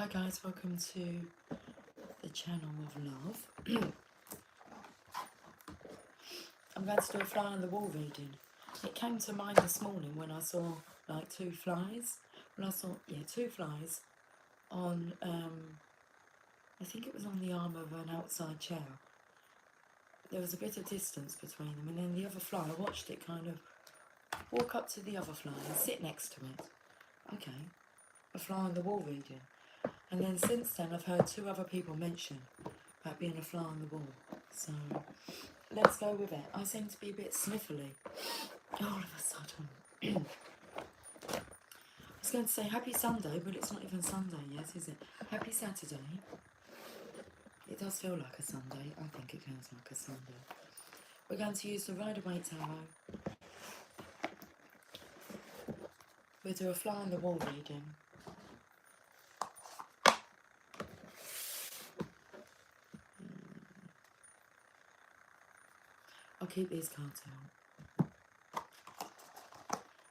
Hi guys, welcome to the channel of love. I'm going to do a fly on the wall reading. It came to mind this morning when I saw like two flies. Two flies on, I think it was on the arm of an outside chair. There was a bit of distance between them, and then the other fly, I watched it kind of walk up to the other fly and sit next to it. Okay, a fly on the wall reading. And then since then I've heard two other people mention about being a fly on the wall. So let's go with it. I seem to be a bit sniffly all of a sudden. I was going to say happy Sunday, but it's not even Sunday yet, is it? Happy Saturday. It does feel like a Sunday. I think it feels like a Sunday. We're going to use the Rider-Waite Tarot. We'll do a fly on the wall reading. I'll keep these cards out.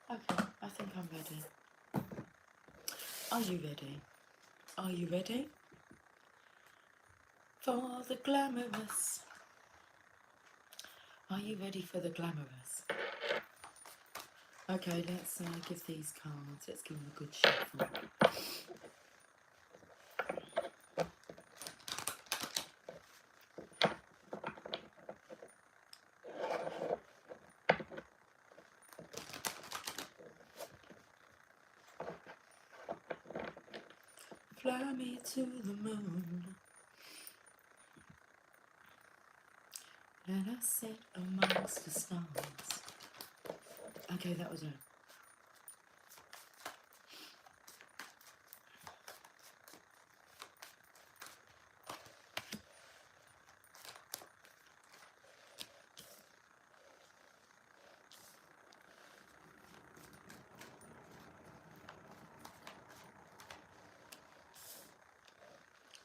Okay, I think I'm ready. Are you ready? Are you ready? For the glamorous. Are you ready for the glamorous? Okay, let's give these cards. Let's give them a good shuffle. Fly me to the moon. Let us sit amongst the stars. Okay, that was it.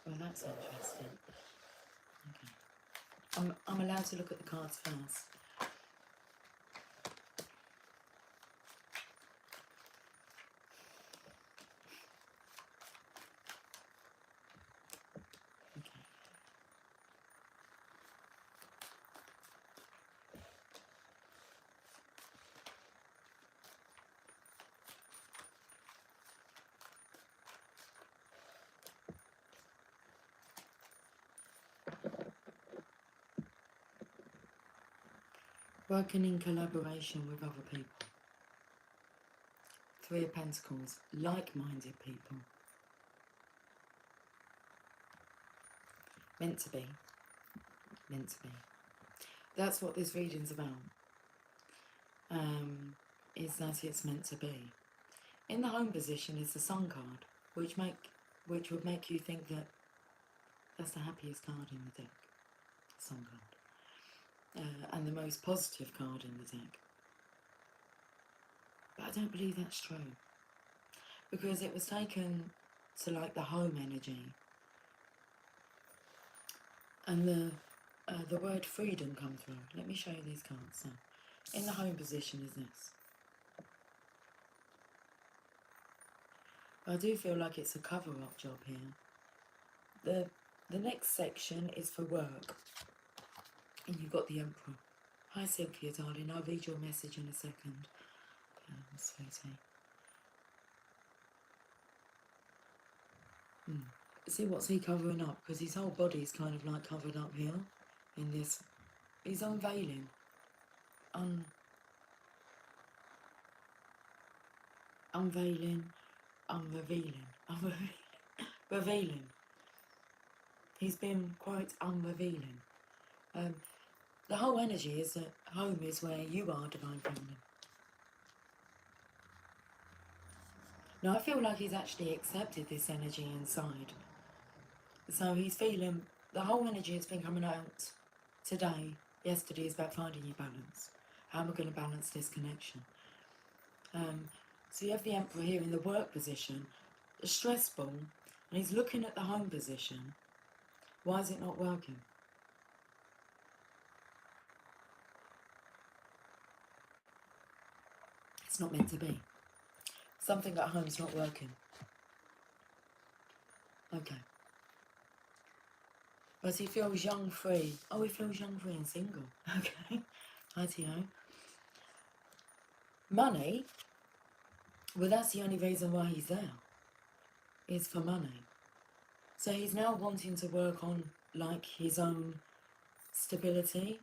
Well, that's interesting. Okay. I'm allowed to look at the cards first. Okay. Working in collaboration with other people. Three of Pentacles. Like-minded people. Meant to be. Meant to be. That's what this reading's about. Is that it's meant to be. In the home position is the Sun card, which would make you think that that's the happiest card in the deck. Sun card. And the most positive card in the deck. But I don't believe that's true. Because it was taken to like the home energy. And the word freedom come through. Let me show you these cards. So, in the home position is this. I do feel like it's a cover-up job here. The next section is for work. And you've got the Emperor. Hi Cynthia, darling. I'll read your message in a second. Sweetie. See, what's he covering up? Because his whole body's kind of like covered up here. In this. He's unveiling. Unveiling. Revealing. He's been quite unrevealing. The whole energy is that home is where you are, Divine Feminine. Now I feel like he's actually accepted this energy inside. So he's feeling, the whole energy has been coming out today, yesterday, is about finding your balance. How am I going to balance this connection? So you have the Emperor here in the work position, stressful, and he's looking at the home position. Why is it not working? It's not meant to be. Something at home's not working. Okay. But he feels young, free. Oh, he feels young, free and single. Okay. ITO. Money. Well, that's the only reason why he's there. Is for money. So he's now wanting to work on, like, his own stability.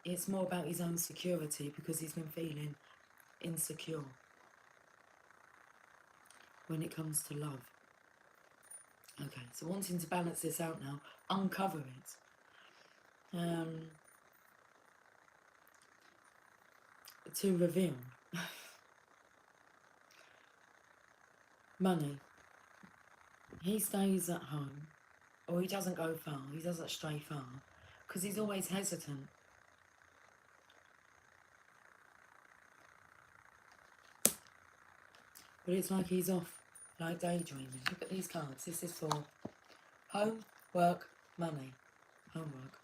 It's more about his own security because he's been feeling insecure when it comes to love. Okay, so wanting to balance this out now, uncover it. To reveal. Money. He stays at home, or he doesn't go far, he doesn't stray far, because he's always hesitant. But it's like he's off, like daydreaming. Look at these cards. This is for home, work, money. Homework.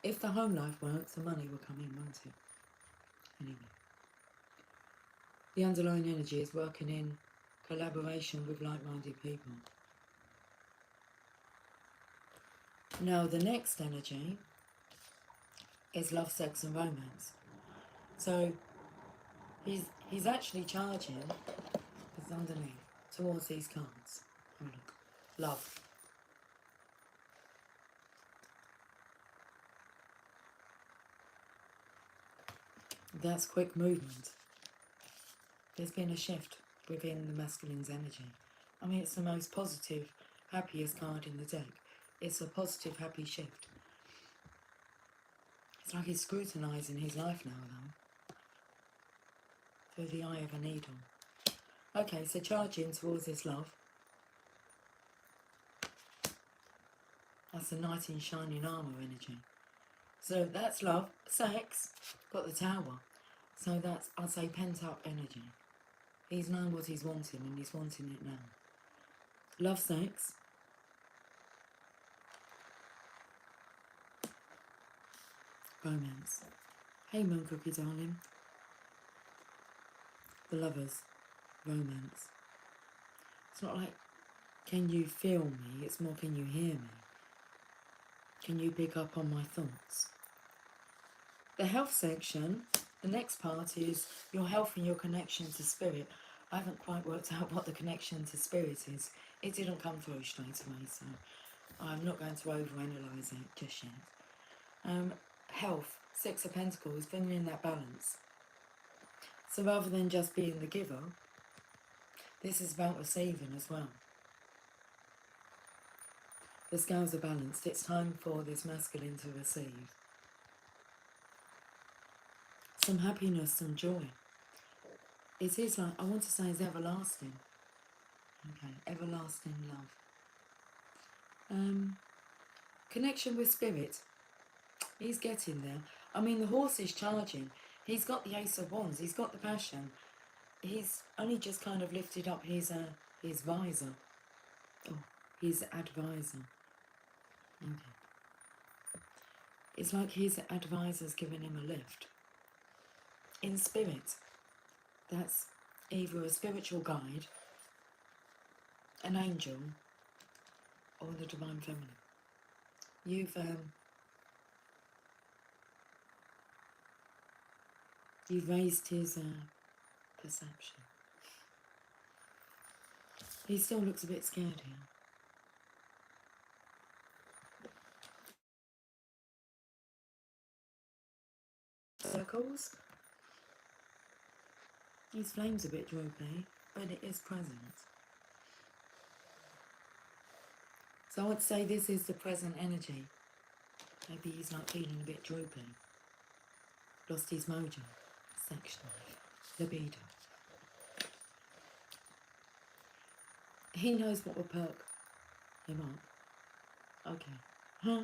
If the home life works, the money will come in, won't it? Anyway. The underlying energy is working in collaboration with like-minded people. Now the next energy is love, sex and romance. So he's actually charging, it's underneath, towards these cards. Oh look, love. That's quick movement. There's been a shift within the masculine's energy. I mean, it's the most positive, happiest card in the deck. It's a positive, happy shift. It's like he's scrutinising his life now, though, through the eye of a needle. Okay, so charging towards this love. That's the knight in shining armour energy. So that's love. Sex, got the tower. So that's, I'd say, pent-up energy. He's known what he's wanting and he's wanting it now. Love, sex. Romance. Hey, Moon Cookie, darling. The lovers. Romance. It's not like, can you feel me? It's more, can you hear me? Can you pick up on my thoughts? The health section, the next part is your health and your connection to spirit. I haven't quite worked out what the connection to spirit is. It didn't come through straight away, so I'm not going to overanalyze it just yet. Health, Six of Pentacles, bringing in that balance. So rather than just being the giver, this is about receiving as well. The scales are balanced. It's time for this masculine to receive. Some happiness, some joy. It is like, I want to say, is everlasting. Okay, everlasting love. Connection with spirit. He's getting there. I mean, the horse is charging. He's got the Ace of Wands. He's got the passion. He's only just kind of lifted up his visor. Oh, his advisor. Okay. It's like his advisor's giving him a lift. In spirit, that's either a spiritual guide, an angel, or the divine feminine. You've raised his perception. He still looks a bit scared here. Circles. His flame's a bit droopy, but it is present. So I would say this is the present energy. Maybe he's like feeling a bit droopy. Lost his mojo. Sex life. Libido. He knows what will perk him up. Okay. Huh?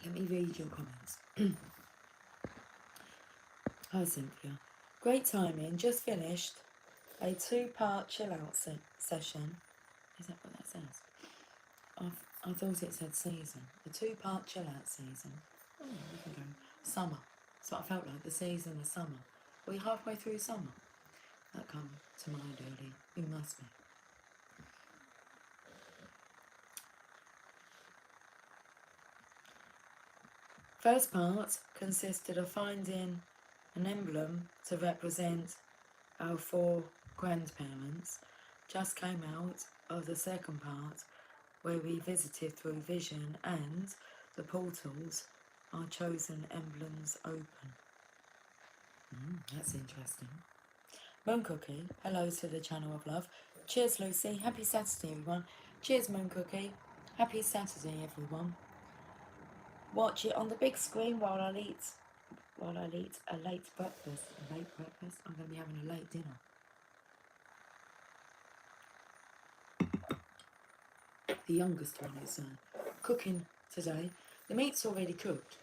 Let me read your comments. Hi Cynthia. Great timing. Just finished a 2-part chill out session. Is that what that says? I thought it said season. A 2-part chill out season. Oh, we can go. Summer. That's what I felt like. The season of summer. We're halfway through summer. that come to mind early. You must be. First part consisted of finding an emblem to represent our 4 grandparents. Just came out of the second part, where we visited through vision and the portals our chosen emblems open. That's interesting. Moon Cookie, hello to the channel of love. Cheers, Lucy. Happy Saturday, everyone. Cheers, Moon Cookie. Happy Saturday, everyone. Watch it on the big screen while I eat a late breakfast. A late breakfast? I'm going to be having a late dinner. The youngest one is cooking today. The meat's already cooked.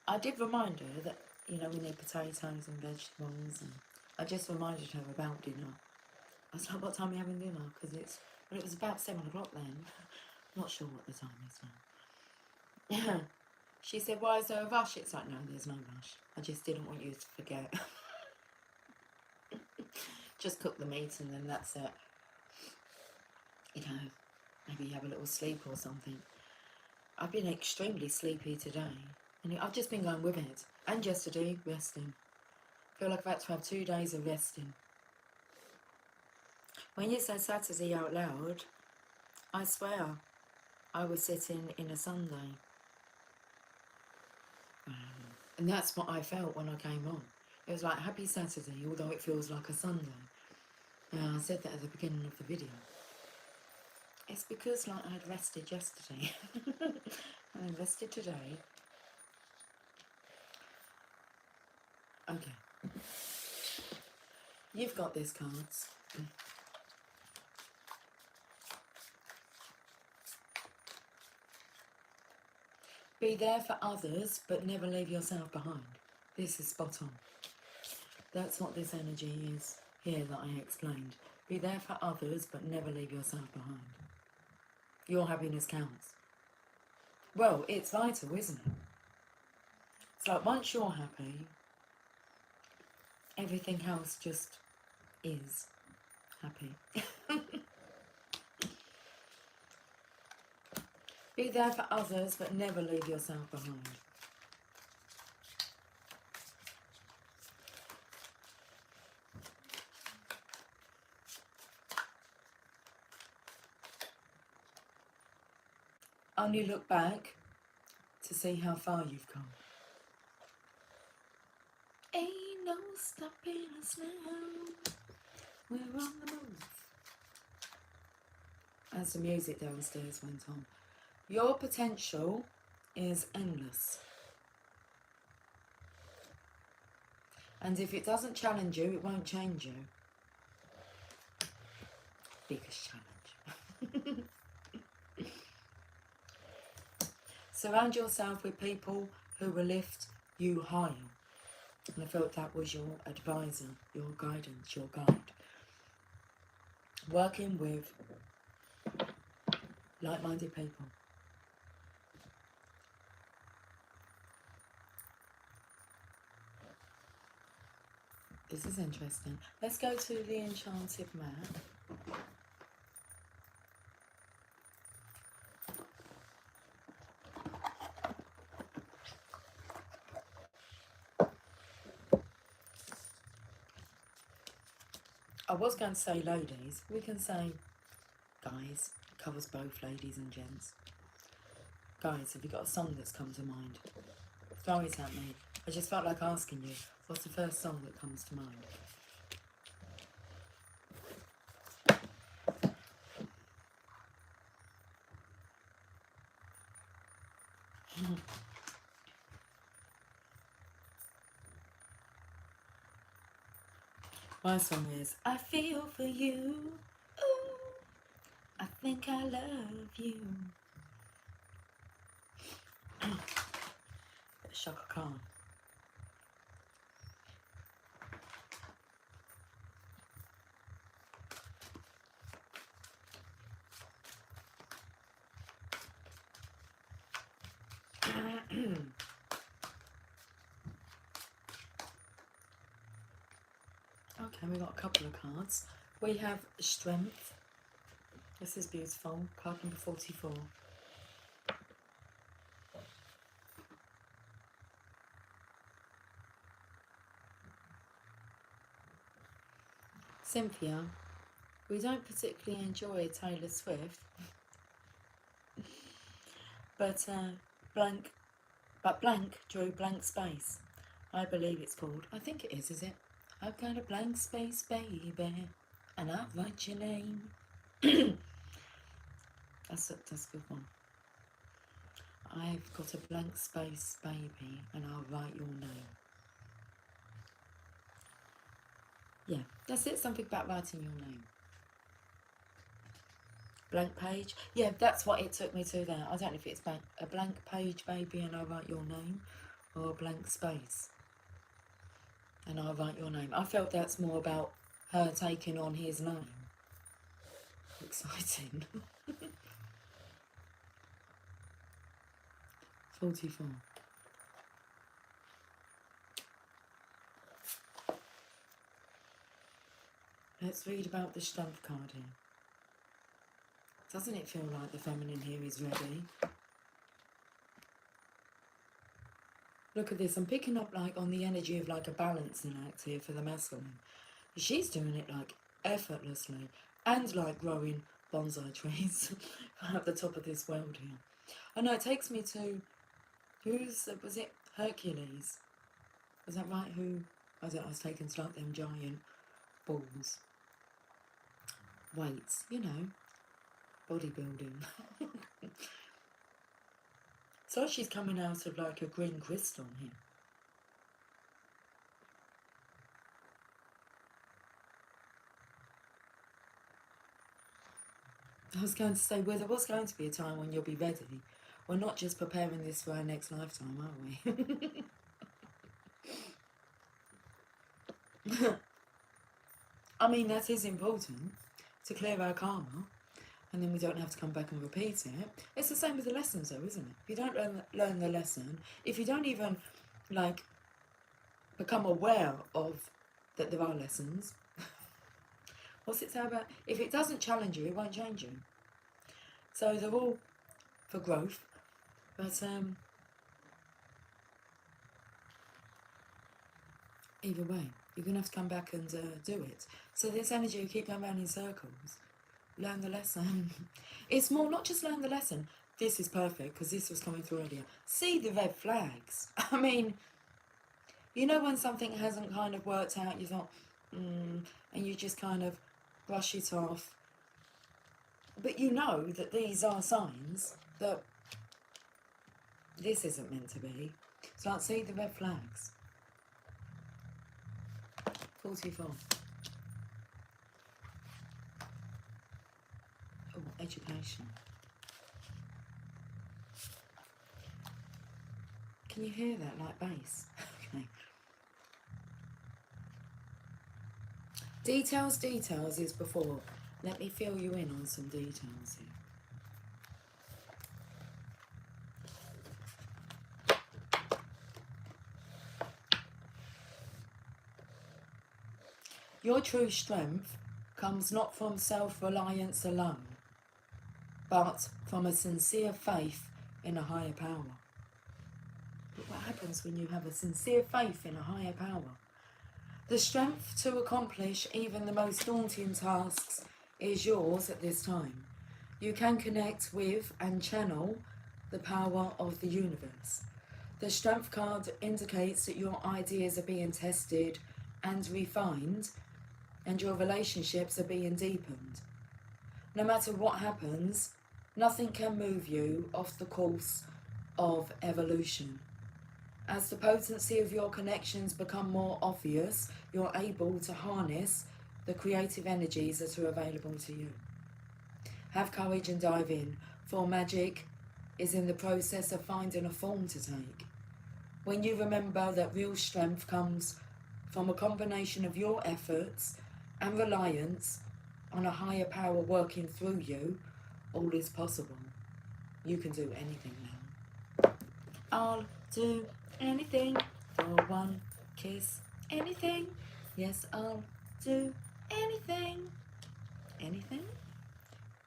I did remind her that, you know, we need potatoes and vegetables, and I just reminded her about dinner. I was like, what time are you having dinner? Because it was about 7 o'clock then. Not sure what the time is now. She said, why is there a rush? It's like, no, there's no rush. I just didn't want you to forget. Just cook the meat and then that's it. You know, maybe have a little sleep or something. I've been extremely sleepy today. And I've just been going with it. And yesterday, resting. I feel like I've had to have 2 days of resting. When you say Saturday out loud, I swear I was sitting in a Sunday. And that's what I felt when I came on. It was like happy Saturday, although it feels like a Sunday. I said that at the beginning of the video. It's because like I had rested yesterday. And I rested today. Okay. You've got this, cards. Be there for others, but never leave yourself behind. This is spot on. That's what this energy is here that I explained. Be there for others, but never leave yourself behind. Your happiness counts. Well, it's vital, isn't it? It's like once you're happy, everything else just is happy. Be there for others, but never leave yourself behind. Only look back to see how far you've come. Ain't no stopping us now. We're on the move. As the music downstairs went on. Your potential is endless. And if it doesn't challenge you, it won't change you. Biggest challenge. Surround yourself with people who will lift you higher. And I felt that was your advisor, your guidance, your guide. Working with like-minded people. This is interesting. Let's go to the enchanted map. I was going to say ladies. We can say guys. It covers both ladies and gents. Guys, have you got a song that's come to mind? Throw it at me. I just felt like asking you, what's the first song that comes to mind? My song is I Feel For You. Ooh, I think I love you. Chaka Khan. Okay, we got a couple of cards. We have Strength. This is beautiful. Card number 44. Cynthia, we don't particularly enjoy Taylor Swift, but blank drew blank space. I believe it's called. I think it is it? I've got a blank space, baby, and I'll write your name. That's a good one. I've got a blank space, baby, and I'll write your name. Yeah, that's it. Something about writing your name. Blank page. Yeah, that's what it took me to there. I don't know if it's a blank page, baby, and I'll write your name, or a blank space, and I'll write your name. I felt that's more about her taking on his name. Exciting. 44. Let's read about the Strength card here. Doesn't it feel like the feminine here is ready? Look at this. I'm picking up like on the energy of like a balancing act here for the masculine. She's doing it like effortlessly and like growing bonsai trees at the top of this world here. I know it takes me to, was it Hercules? Was that right? I was taken to like them giant balls. Weights, you know, bodybuilding. So she's coming out of like a green crystal here. I was going to say, well, there was going to be a time when you'll be ready. We're not just preparing this for our next lifetime, are we? I mean, that is important to clear our karma, and then we don't have to come back and repeat it. It's the same with the lessons, though, isn't it? If you don't learn the lesson, if you don't even, like, become aware of that there are lessons, what's it say about? If it doesn't challenge you, it won't change you. So they're all for growth, but either way, you're going to have to come back and do it. So this energy, you keep going around in circles. Learn the lesson. It's more not just learn the lesson. This is perfect because this was coming through earlier. See the red flags. I mean, you know when something hasn't kind of worked out, you thought, and you just kind of brush it off. But you know that these are signs that this isn't meant to be. So let's see the red flags. 44. Oh, education. Can you hear that like bass? Okay. Details is before. Let me fill you in on some details here. Your true strength comes not from self-reliance alone, but from a sincere faith in a higher power. But what happens when you have a sincere faith in a higher power? The strength to accomplish even the most daunting tasks is yours at this time. You can connect with and channel the power of the universe. The Strength card indicates that your ideas are being tested and refined, and your relationships are being deepened. No matter what happens, nothing can move you off the course of evolution. As the potency of your connections become more obvious, you're able to harness the creative energies that are available to you. Have courage and dive in, for magic is in the process of finding a form to take. When you remember that real strength comes from a combination of your efforts and reliance on a higher power working through you, all is possible. You can do anything now. I'll do anything for one kiss. Anything. Yes, I'll do anything, anything,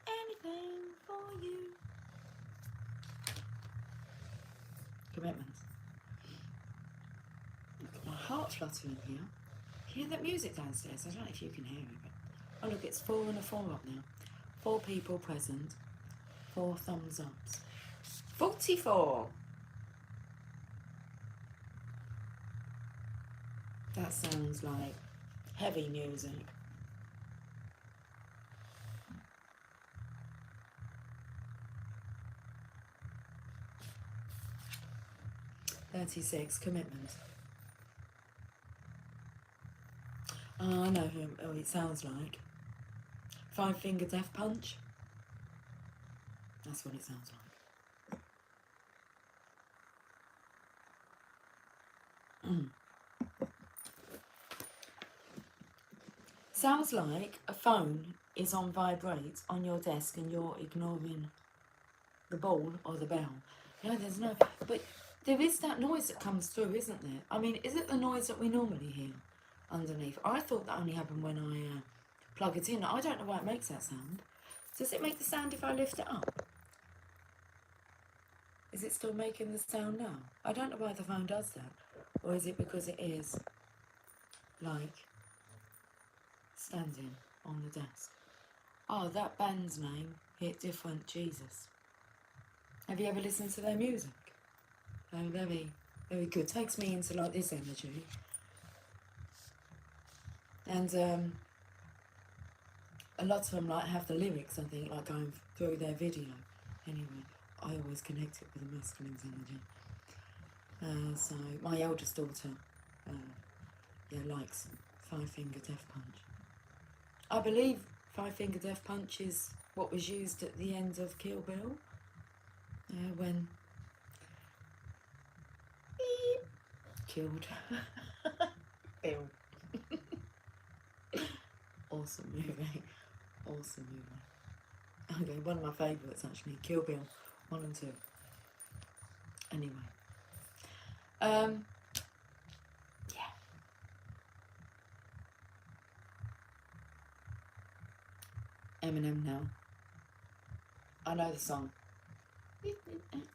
anything for you. Commitment. My heart's fluttering here. Hear that music downstairs? I don't know if you can hear it, but oh look, it's 4 and a 4 up now. 4 people present, 4 thumbs ups. 44. That sounds like heavy music. 36, commitment. Oh, I know who it sounds like. 5 Finger Death Punch. That's what it sounds like. Sounds like a phone is on vibrate on your desk and you're ignoring the ball or the bell. No, there's no... But there is that noise that comes through, isn't there? I mean, is it the noise that we normally hear underneath? I thought that only happened when I plug it in. I don't know why it makes that sound. Does it make the sound if I lift it up? Is it still making the sound now? I don't know why the phone does that. Or is it because it is, like, standing on the desk? Oh, that band's name, Hit Different Jesus. Have you ever listened to their music? Oh, very, very good. Takes me into, like, this energy. And a lot of them, like, have the lyrics, I think, like, going through their video. Anyway, I always connect it with the masculine's energy. So, my eldest daughter, likes 5 Finger Death Punch. I believe 5 Finger Death Punch is what was used at the end of Kill Bill. When beep, killed Bill. Awesome movie. Awesome movie. Okay, one of my favourites actually. Kill Bill 1 and 2. Anyway. Yeah. Eminem now. I know the song.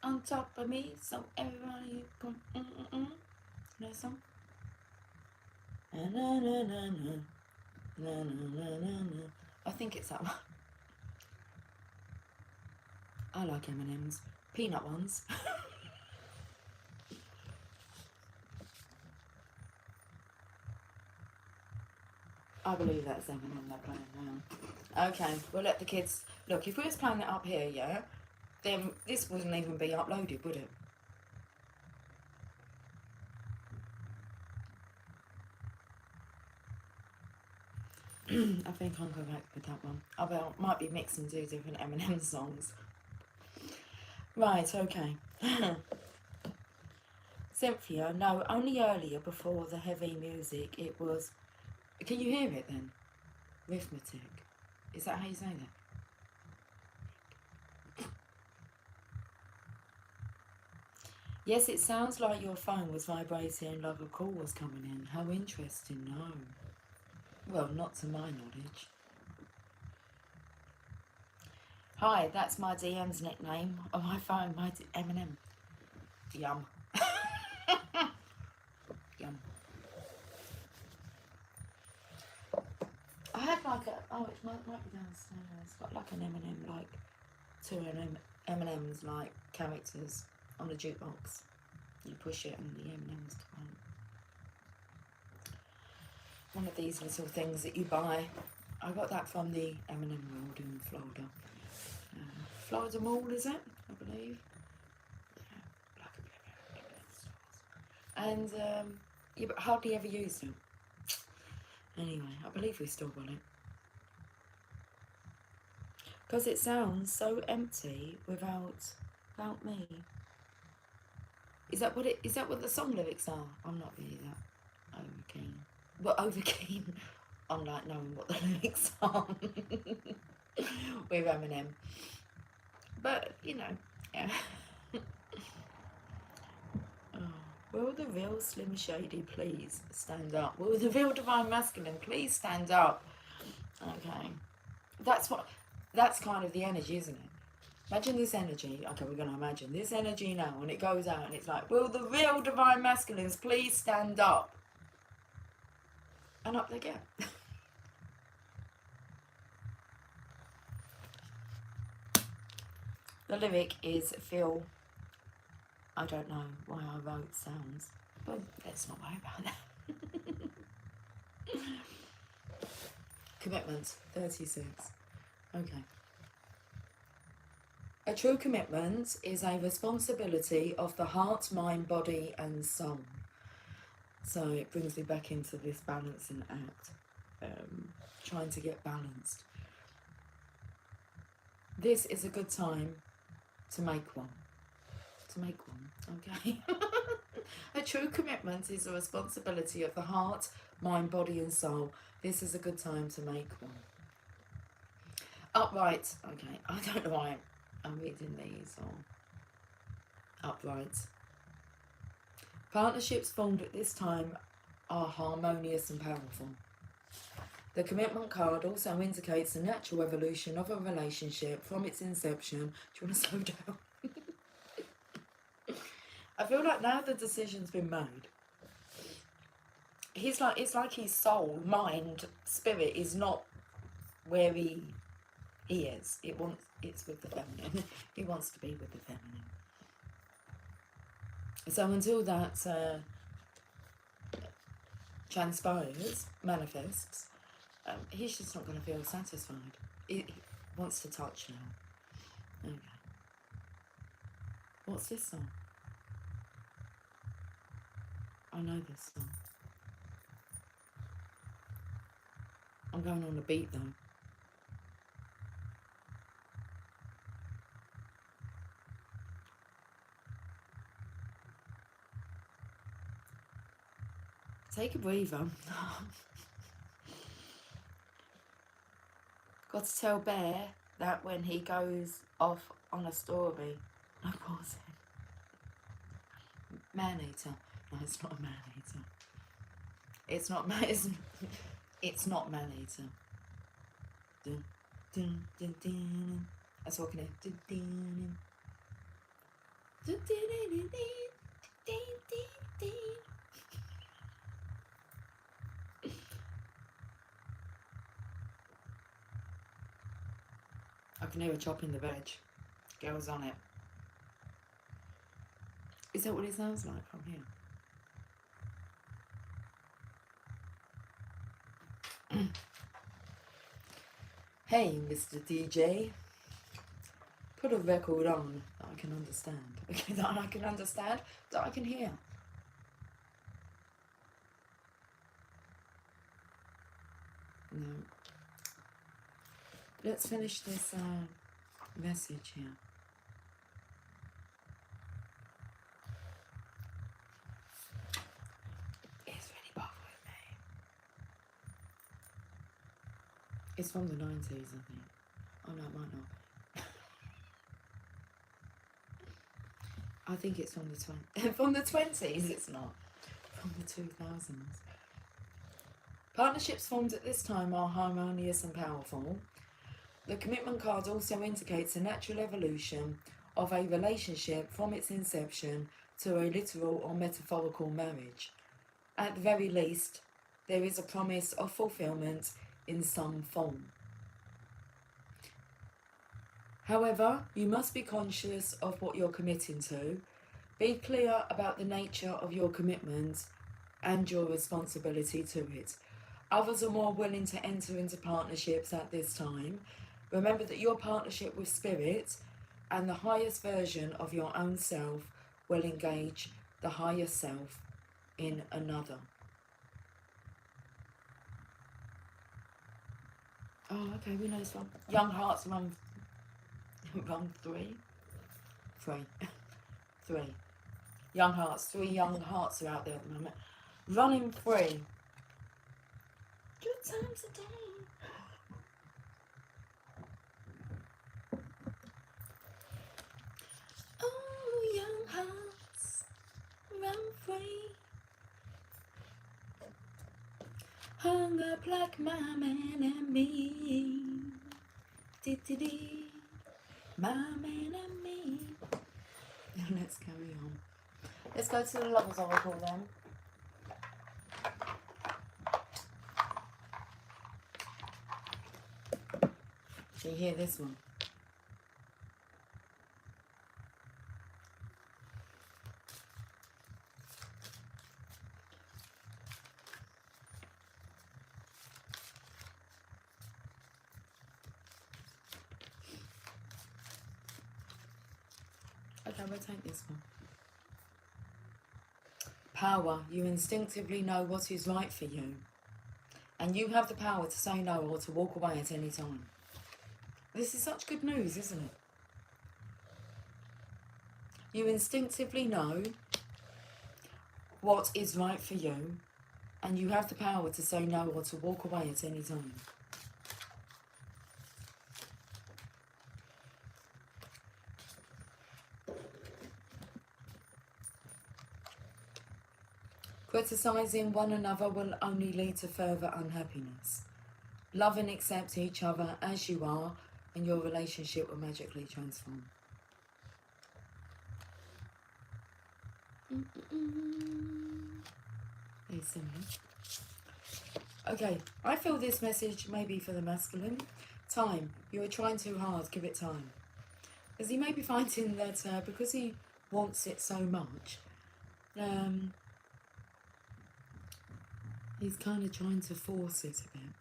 On top of me, so everybody come. You know the song? Na na na na na na na na na. I think it's that one. I like M&M's. Peanut ones. I believe that's M&M they're playing now. Okay, we'll let the kids... Look, if we was playing it up here, yeah, then this wouldn't even be uploaded, would it? I think I'll go back with that one. I might be mixing 2 different M&M songs. Right, okay. Cynthia, no, only earlier before the heavy music it was... Can you hear it then? Arithmetic. Is that how you say that? Yes, it sounds like your phone was vibrating like a call was coming in. How interesting, no. Well, not to my knowledge. Hi, that's my DM's nickname on my phone, my M&M. Yum. Yum. I had like a, it might be downstairs. It's got like an M&M, like 2 M&Ms like characters on a jukebox. You push it and the M&Ms come out. One of these little things that you buy. I got that from the M&M World in Florida. Florida Mall, is it? I believe. Yeah, like a M&M stores. And yeah, but hardly ever used them. Anyway, I believe we still got it. Because it sounds so empty without me. Is that what the song lyrics are? I'm not really that over keen. Well, over keen on like knowing what the lyrics are with Eminem. But you know, yeah. Oh, Will the real Slim Shady please stand up? Will the real Divine Masculine please stand up? Okay. That's kind of the energy, isn't it? Imagine this energy. Okay, we're going to imagine this energy now, and it goes out, and it's like, will the real Divine Masculines please stand up? And up they get. The lyric is feel. I don't know why I wrote sounds, but let's not worry about that. Commitment, 36. Okay. A true commitment is a responsibility of the heart, mind, body and soul. So it brings me back into this balancing act, trying to get balanced. This is a good time to make one. Okay. A true commitment is a responsibility of the heart, mind, body and soul. This is a good time to make one. Upright. Okay, I don't know why I'm reading these. Or upright. Partnerships formed at this time are harmonious and powerful. The commitment card also indicates the natural evolution of a relationship from its inception. Do you want to slow down? I feel like now the decision's been made. It's like his soul, mind, spirit is not where he is. It's with the feminine. He wants to be with the feminine. So until that transpires, manifests, he's just not going to feel satisfied. He wants to touch now. Okay. What's this song? I know this song. I'm going on a beat though. Take a breather. Got to tell Bear that when he goes off on a story. No, pause it. Man-eater. No, it's not a man-eater. It's not man-eater. Dun, dun, dun, dun. That's what I can hear. Dun, dun, dun. Dun, dun, dun, dun, dun, dun, dun. I can hear her chopping the veg. Girls on it. Is that what it sounds like from here? Hey, Mr. DJ. Put a record on that I can understand. Okay, that I can understand, that I can hear. No. Let's finish this message here. It's really bothering me. It's from the 90s, I think. Oh no, it might not. I think it's from the from the 20s. It's not. From the 2000s. Partnerships formed at this time are harmonious and powerful. The commitment card also indicates a natural evolution of a relationship from its inception to a literal or metaphorical marriage. At the very least, there is a promise of fulfillment in some form. However, you must be conscious of what you're committing to. Be clear about the nature of your commitment and your responsibility to it. Others are more willing to enter into partnerships at this time. Remember that your partnership with Spirit and the highest version of your own self will engage the higher self in another. Oh, okay, we know this one. Young Hearts run 3. Young Hearts, 3 young hearts are out there at the moment. Running free. 2 times a day. Oh, young hearts, run free. Hung up like my man and me. Dee-dee-dee. My man and me. Let's carry on. Let's go to the Lovers Oracle then. Do you hear this one? Okay, we'll take this one. Power. You instinctively know what is right for you. And you have the power to say no or to walk away at any time. This is such good news, isn't it? You instinctively know what is right for you. And you have the power to say no or to walk away at any time. Criticising one another will only lead to further unhappiness. Love and accept each other as you are, and your relationship will magically transform. Okay, I feel this message may be for the masculine. Time. You are trying too hard. Give it time. As he may be finding that because he wants it so much, he's kind of trying to force it a bit.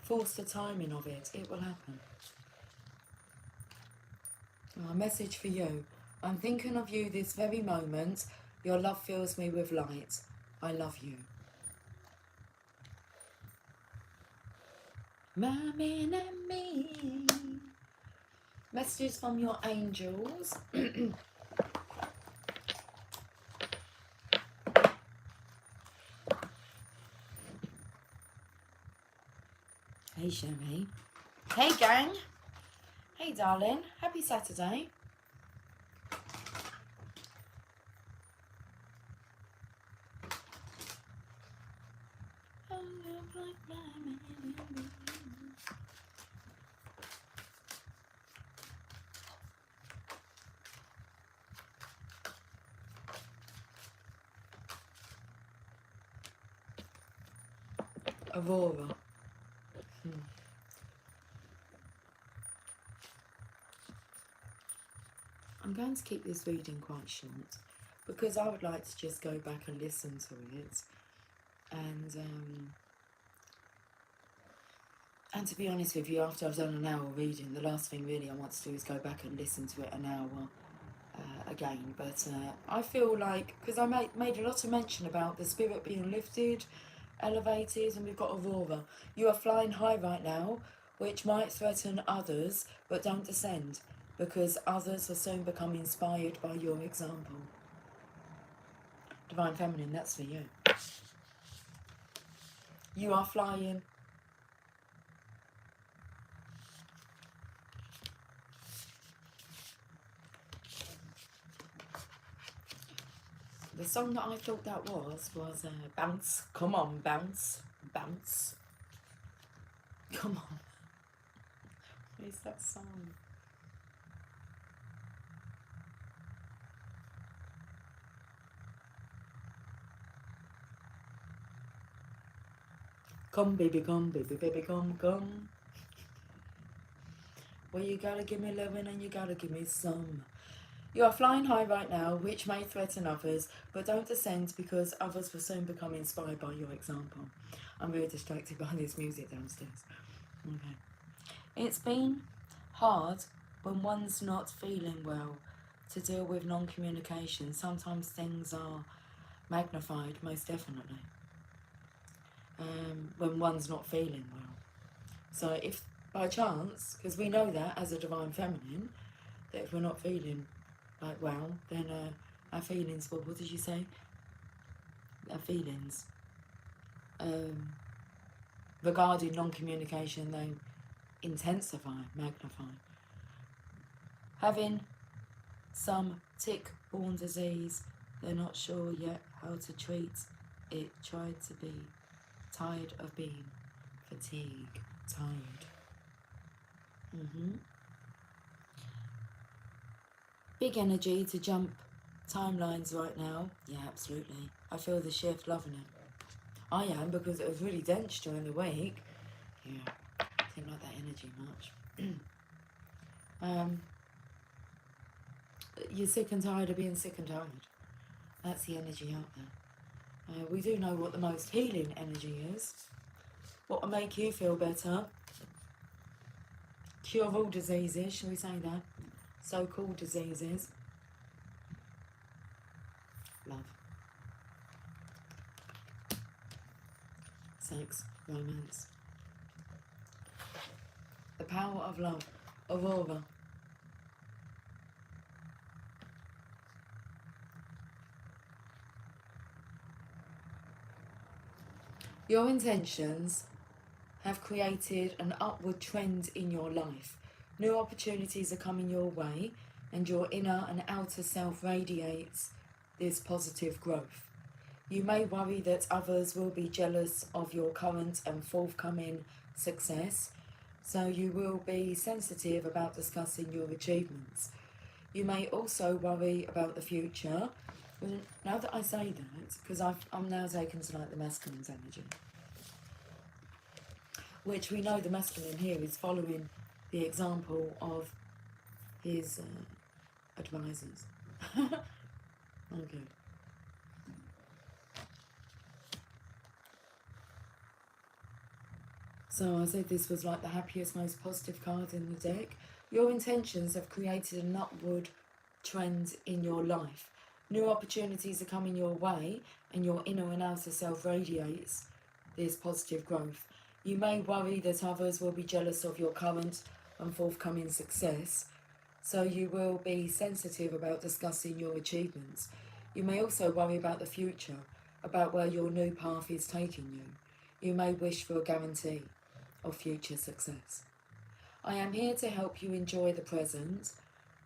Force the timing of it. It will happen. A message for you. I'm thinking of you this very moment. Your love fills me with light. I love you. My man and me. Messages from your angels. Hey Sherry. Hey gang. Hey darling. Happy Saturday. Aurora. I'm going to keep this reading quite short because I would like to just go back and listen to it, and to be honest with you, after I've done an hour reading, the last thing really I want to do is go back and listen to it an hour again. But I feel like, because I made a lot of mention about the spirit being lifted, elevated, and we've got Aurora. You are flying high right now, which might threaten others, but don't descend, because others will soon become inspired by your example. Divine Feminine, that's for you. You are flying. The song that I thought that was Bounce. Come on, bounce. Bounce. Come on. What is that song? Come baby, baby, come. Well, you gotta give me loving and you gotta give me some. You are flying high right now, which may threaten others, but don't descend because others will soon become inspired by your example. I'm very distracted by this music downstairs. Okay. It's been hard when one's not feeling well to deal with non-communication. Sometimes things are magnified, most definitely, when one's not feeling well. So if by chance, because we know that as a Divine Feminine, that if we're not feeling like well, then our feelings, well, what did you say? Our feelings regarding non-communication, they intensify, magnify. Having Some tick-borne disease, they're not sure yet how to treat it. Tried to be tired of being fatigued, tired. Big energy to jump timelines right now. Yeah, absolutely. I feel the shift, loving it. I am, because it was really dense during the week. Yeah, I didn't like that energy much. You're sick and tired of being sick and tired. That's the energy out there. We do know what the most healing energy is. What will make you feel better. Cure all diseases, shall we say that? So-called diseases. Love. Sex. Romance. The power of love. Aurora. Your intentions have created an upward trend in your life. New opportunities are coming your way, and your inner and outer self radiates this positive growth. You may worry that others will be jealous of your current and forthcoming success, so you will be sensitive about discussing your achievements. You may also worry about the future. Now that I say that, because I'm now taken to like the masculine's energy, which we know the masculine here is following the example of his advisors. Okay. So I said this was like the happiest, most positive card in the deck. Your intentions have created an upward trend in your life. New opportunities are coming your way, and your inner and outer self radiates this positive growth. You may worry that others will be jealous of your current and forthcoming success, so you will be sensitive about discussing your achievements. You may also worry about the future, about where your new path is taking you. You may wish for a guarantee of future success. I am here to help you enjoy the present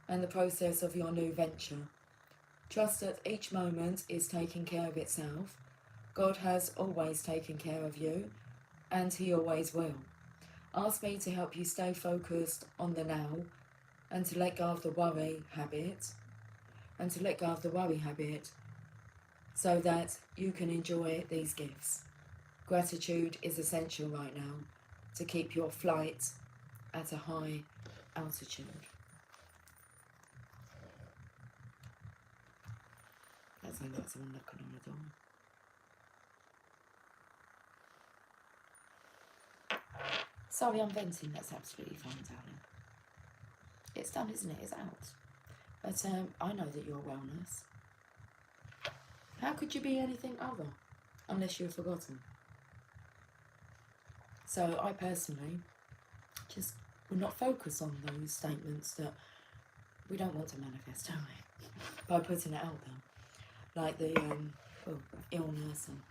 and the process of your new venture. Trust that each moment is taking care of itself. God has always taken care of you, and He always will. Ask me to help you stay focused on the now, and to let go of the worry habit, so that you can enjoy these gifts. Gratitude is essential right now to keep your flight at a high altitude. That's like someone knocking on the door. Sorry, I'm venting. That's absolutely fine, darling. It's done, isn't it? It's out. But I know that you're wellness. How could you be anything other, unless you've forgotten? So I personally just will not focus on those statements that we don't want to manifest, do we? By putting it out there, like the illness and.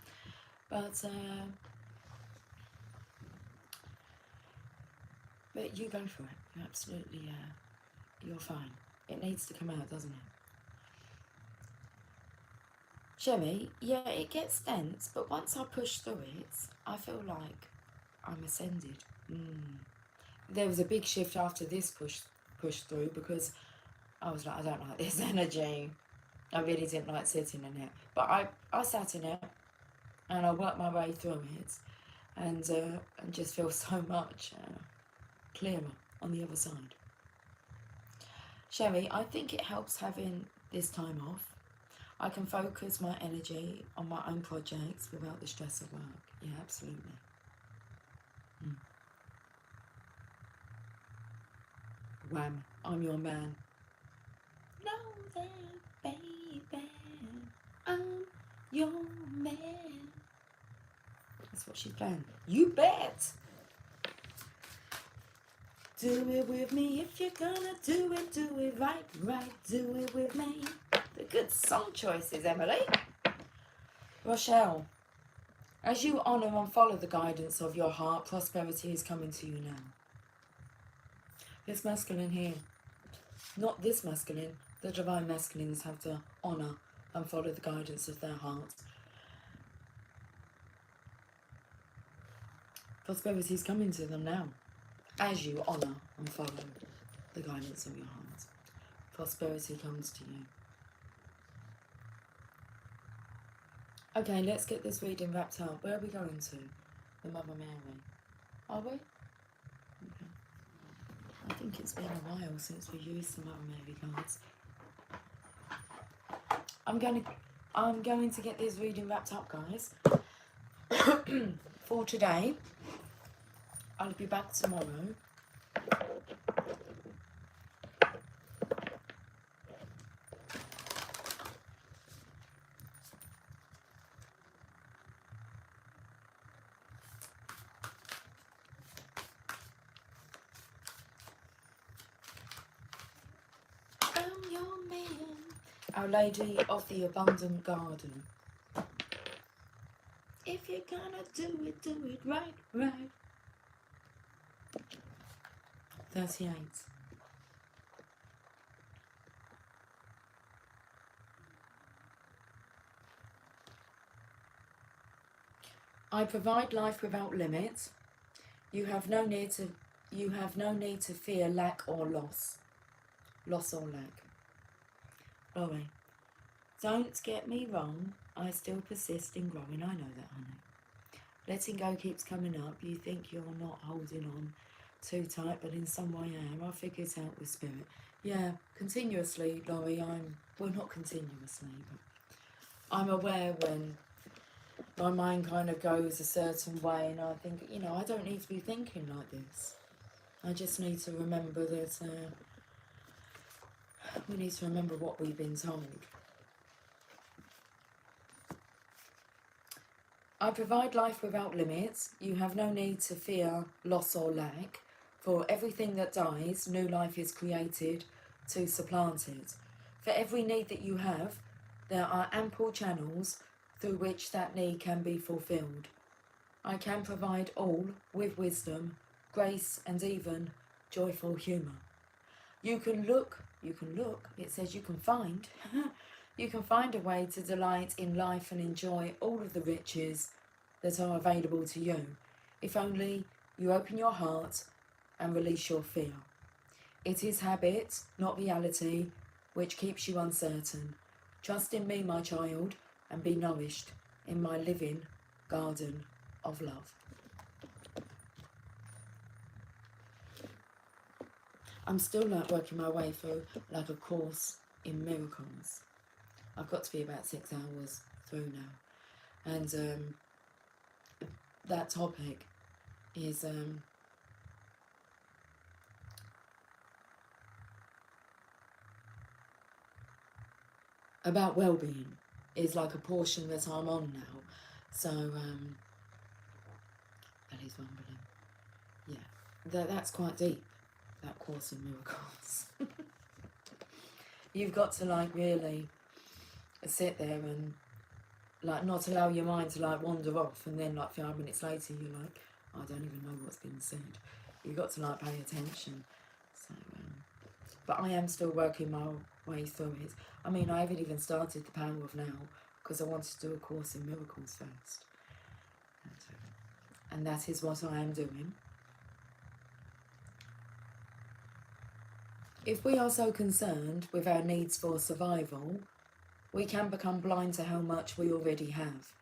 But you go for it. You absolutely, you're fine. It needs to come out, doesn't it? Sherry, yeah, it gets dense, but once I push through it, I feel like I'm ascended. There was a big shift after this push through, because I was like, I don't like this energy. I really didn't like sitting in it. But I sat in it, and I worked my way through it, and just feel so much clearer on the other side. Sherry, I think it helps having this time off. I can focus my energy on my own projects without the stress of work. Yeah, absolutely. Wham, I'm your man. Know that, baby, I'm your man. That's what she's playing. You bet. Do it with me if you're gonna do it right, do it with me. The good song choices, Emily. Rochelle, as you honour and follow the guidance of your heart, prosperity is coming to you now. This masculine here, not this masculine, The divine masculines have to honour and follow the guidance of their heart. Prosperity is coming to them now, as you honour and follow the guidance of your heart. Prosperity comes to you. Okay, let's get this reading wrapped up. Where are we going to? The Mother Mary. Are we? Okay. I think it's been a while since we used the Mother Mary cards. I'm going to get this reading wrapped up, guys. For today. I'll be back tomorrow. I'm your man. Our Lady of the Abundant Garden. If you're gonna do it right, right. 38. I provide life without limits. You have no need to fear lack or loss. Loss or lack. Laurie, don't get me wrong, I still persist in growing. I know that, honey. Letting go keeps coming up. You think you're not holding on too tight, but in some way I am. I'll figure it out with spirit. Yeah, continuously, Laurie, well, not continuously, but I'm aware when my mind kind of goes a certain way, and I think, you know, I don't need to be thinking like this. I just need to remember that we need to remember what we've been told. I provide life without limits. You have no need to fear loss or lack. For everything that dies, new life is created to supplant it. For every need that you have, there are ample channels through which that need can be fulfilled. I can provide all with wisdom, grace, and even joyful humour. You can look, it says you can find. You can find a way to delight in life and enjoy all of the riches that are available to you, if only you open your heart and release your fear. It is habit, not reality, which keeps you uncertain. Trust in me, my child, and be nourished in my living garden of love. I'm still working my way through like a course in miracles. I've got to be about 6 hours through now, and that topic is about well-being. Is like a portion that I'm on now, so Ellie's rumbling. Yeah, that's quite deep. That course in miracles. You've got to like really sit there and like not allow your mind to like wander off, and then like 5 minutes later you're like, I don't even know what's been said. You've got to like pay attention. So but I am still working my way through it. I mean, I haven't even started the Power of Now because I wanted to do a course in miracles first, and that is what I am doing. If we are so concerned with our needs for survival, we can become blind to how much we already have.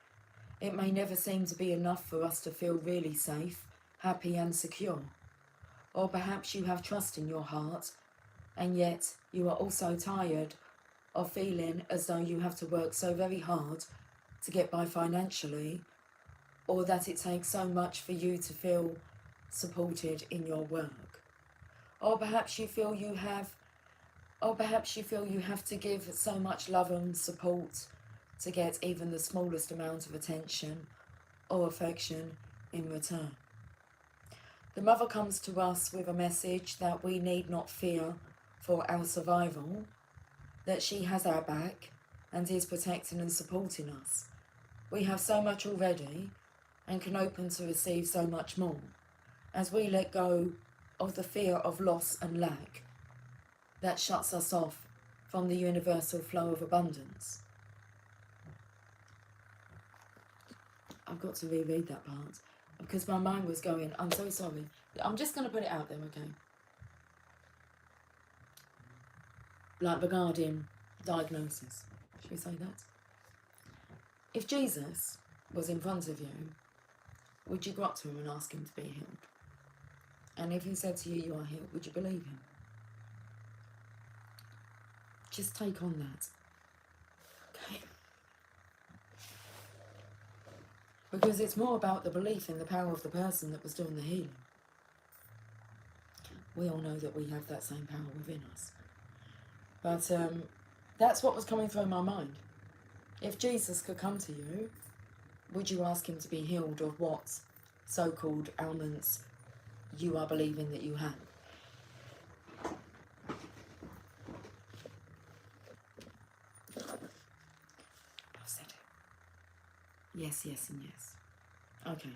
It may never seem to be enough for us to feel really safe, happy and secure. Or perhaps you have trust in your heart, and yet you are also tired of feeling as though you have to work so very hard to get by financially, or that it takes so much for you to feel supported in your work. Or perhaps you feel you have to give so much love and support to get even the smallest amount of attention or affection in return. The Mother comes to us with a message that we need not fear for our survival, that she has our back and is protecting and supporting us. We have so much already and can open to receive so much more as we let go of the fear of loss and lack that shuts us off from the universal flow of abundance. I've got to reread that part because my mind was going, I'm so sorry. I'm just going to put it out there, okay? Like regarding diagnosis. Should we say that? If Jesus was in front of you, would you go up to him and ask him to be healed? And if he said to you, you are healed, would you believe him? Just take on that. Okay? Because it's more about the belief in the power of the person that was doing the healing. We all know that we have that same power within us. But that's what was coming through my mind. If Jesus could come to you, would you ask him to be healed of what so-called ailments you are believing that you have? I've said it. Yes, yes, and yes. Okay.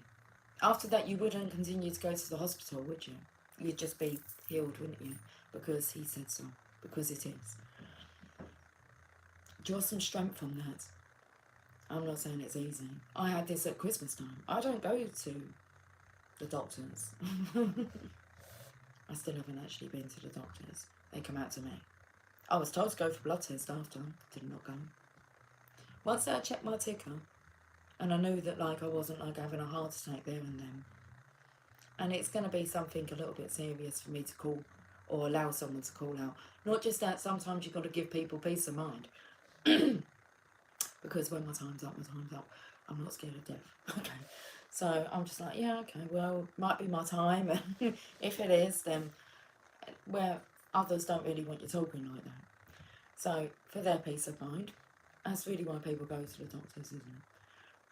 After that, you wouldn't continue to go to the hospital, would you? You'd just be healed, wouldn't you? Because he said so. Because it is. Draw some strength from that. I'm not saying it's easy. I had this at Christmas time. I don't go to the doctors. I still haven't actually been to the doctors. They come out to me. I was told to go for blood test after. Did not go. Once I checked my ticker, and I knew that like I wasn't like having a heart attack there and then. And it's going to be something a little bit serious for me to call or allow someone to call out. Not just that, sometimes you've got to give people peace of mind. Because when my time's up, I'm not scared of death. Okay. So I'm just like, yeah, okay, well, might be my time. And if it is, then where others don't really want you talking like that. So for their peace of mind, that's really why people go to the doctors, isn't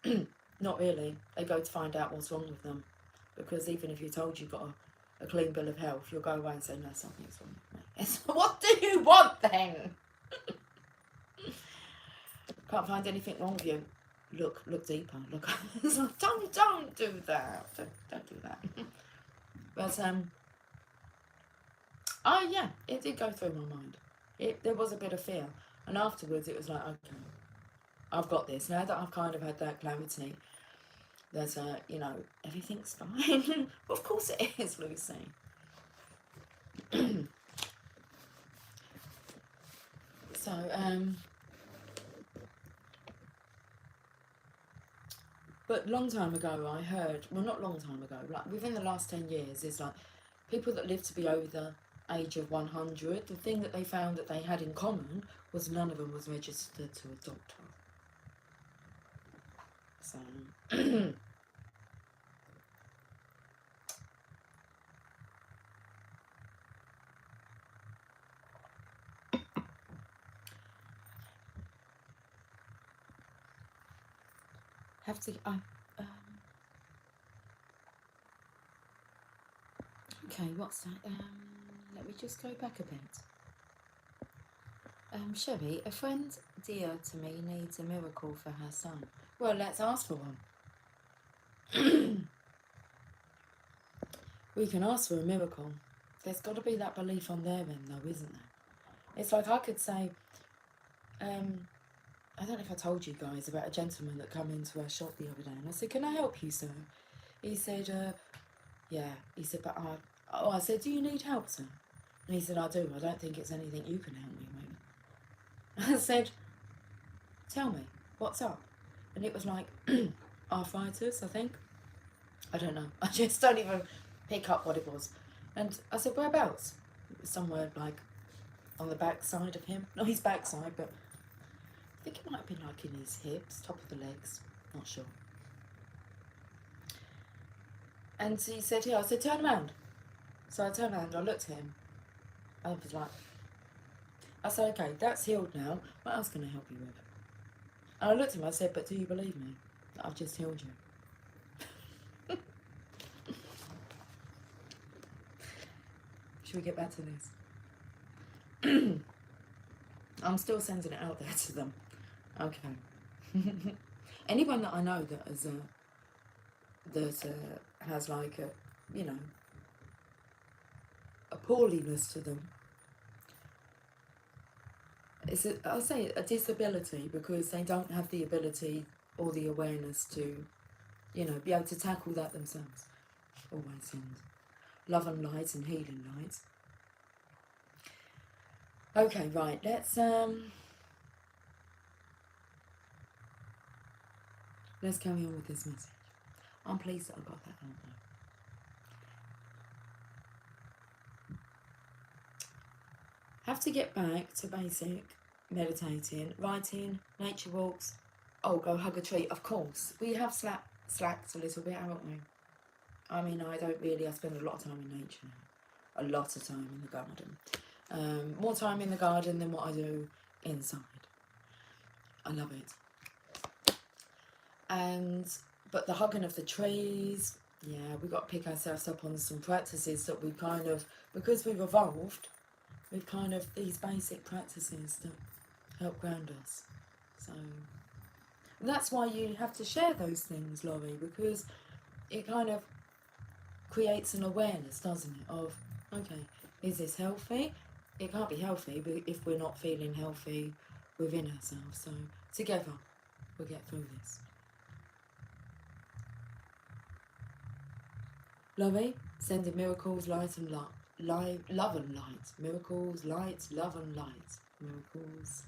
it? Not really. They go to find out what's wrong with them. Because even if you're told you've got a clean bill of health, you'll go away and say, no, something's wrong with me. It's, what do you want then? Can't find anything wrong with you. Look deeper. Look. Don't do that. Don't do that. But oh yeah, it did go through my mind. There was a bit of fear, and afterwards it was like, okay, I've got this. Now that I've kind of had that clarity, that you know, everything's fine. Of course it is, Lucy. So but long time ago I heard, well not long time ago, like within the last 10 years, is like people that live to be over the age of 100, the thing that they found that they had in common was none of them was registered to a doctor. So have to okay, what's that? Let me just go back a bit. Sherry, a friend dear to me needs a miracle for her son. Well, let's ask for one. We can ask for a miracle. There's got to be that belief on their end, though, isn't there? It's like I could say, I don't know if I told you guys about a gentleman that came into our shop the other day, and I said, can I help you, sir? He said, yeah. He said, but I said, do you need help, sir? And he said, I do. I don't think it's anything you can help me with. I said, tell me, what's up? And it was like, arthritis, I think. I don't know. I just don't even pick up what it was. And I said, whereabouts? It was somewhere like on the back side of him. Not his backside, but I think it might have been like in his hips, top of the legs. Not sure. And he said, here, I said, turn around. So I turned around, I looked at him. I was like, I said, okay, that's healed now. What else can I help you with? And I looked at him, I said, but do you believe me that I've just healed you? Should we get back to this? I'm still sending it out there to them. Okay. Anyone that I know that has like a, you know, a poorliness to them, I'll say a disability because they don't have the ability or the awareness to, you know, be able to tackle that themselves. Always in love and light and healing light. Okay, right, let's carry on with this message. I'm pleased that I got that out there. Have to get back to basic meditating, writing, nature walks. Oh, go hug a tree. Of course, we have slacked a little bit, haven't we? I mean, I spend a lot of time in nature now. A lot of time in the garden. More time in the garden than what I do inside. I love it. But the hugging of the trees, yeah, we've got to pick ourselves up on some practices that we kind of, because we've evolved, we've kind of these basic practices that help ground us. So that's why you have to share those things, Laurie, because it kind of creates an awareness, doesn't it, of, okay, is this healthy? It can't be healthy if we're not feeling healthy within ourselves. So together we'll get through this. Laurie, sending miracles, light and love and light. Miracles, light, love and light. Miracles,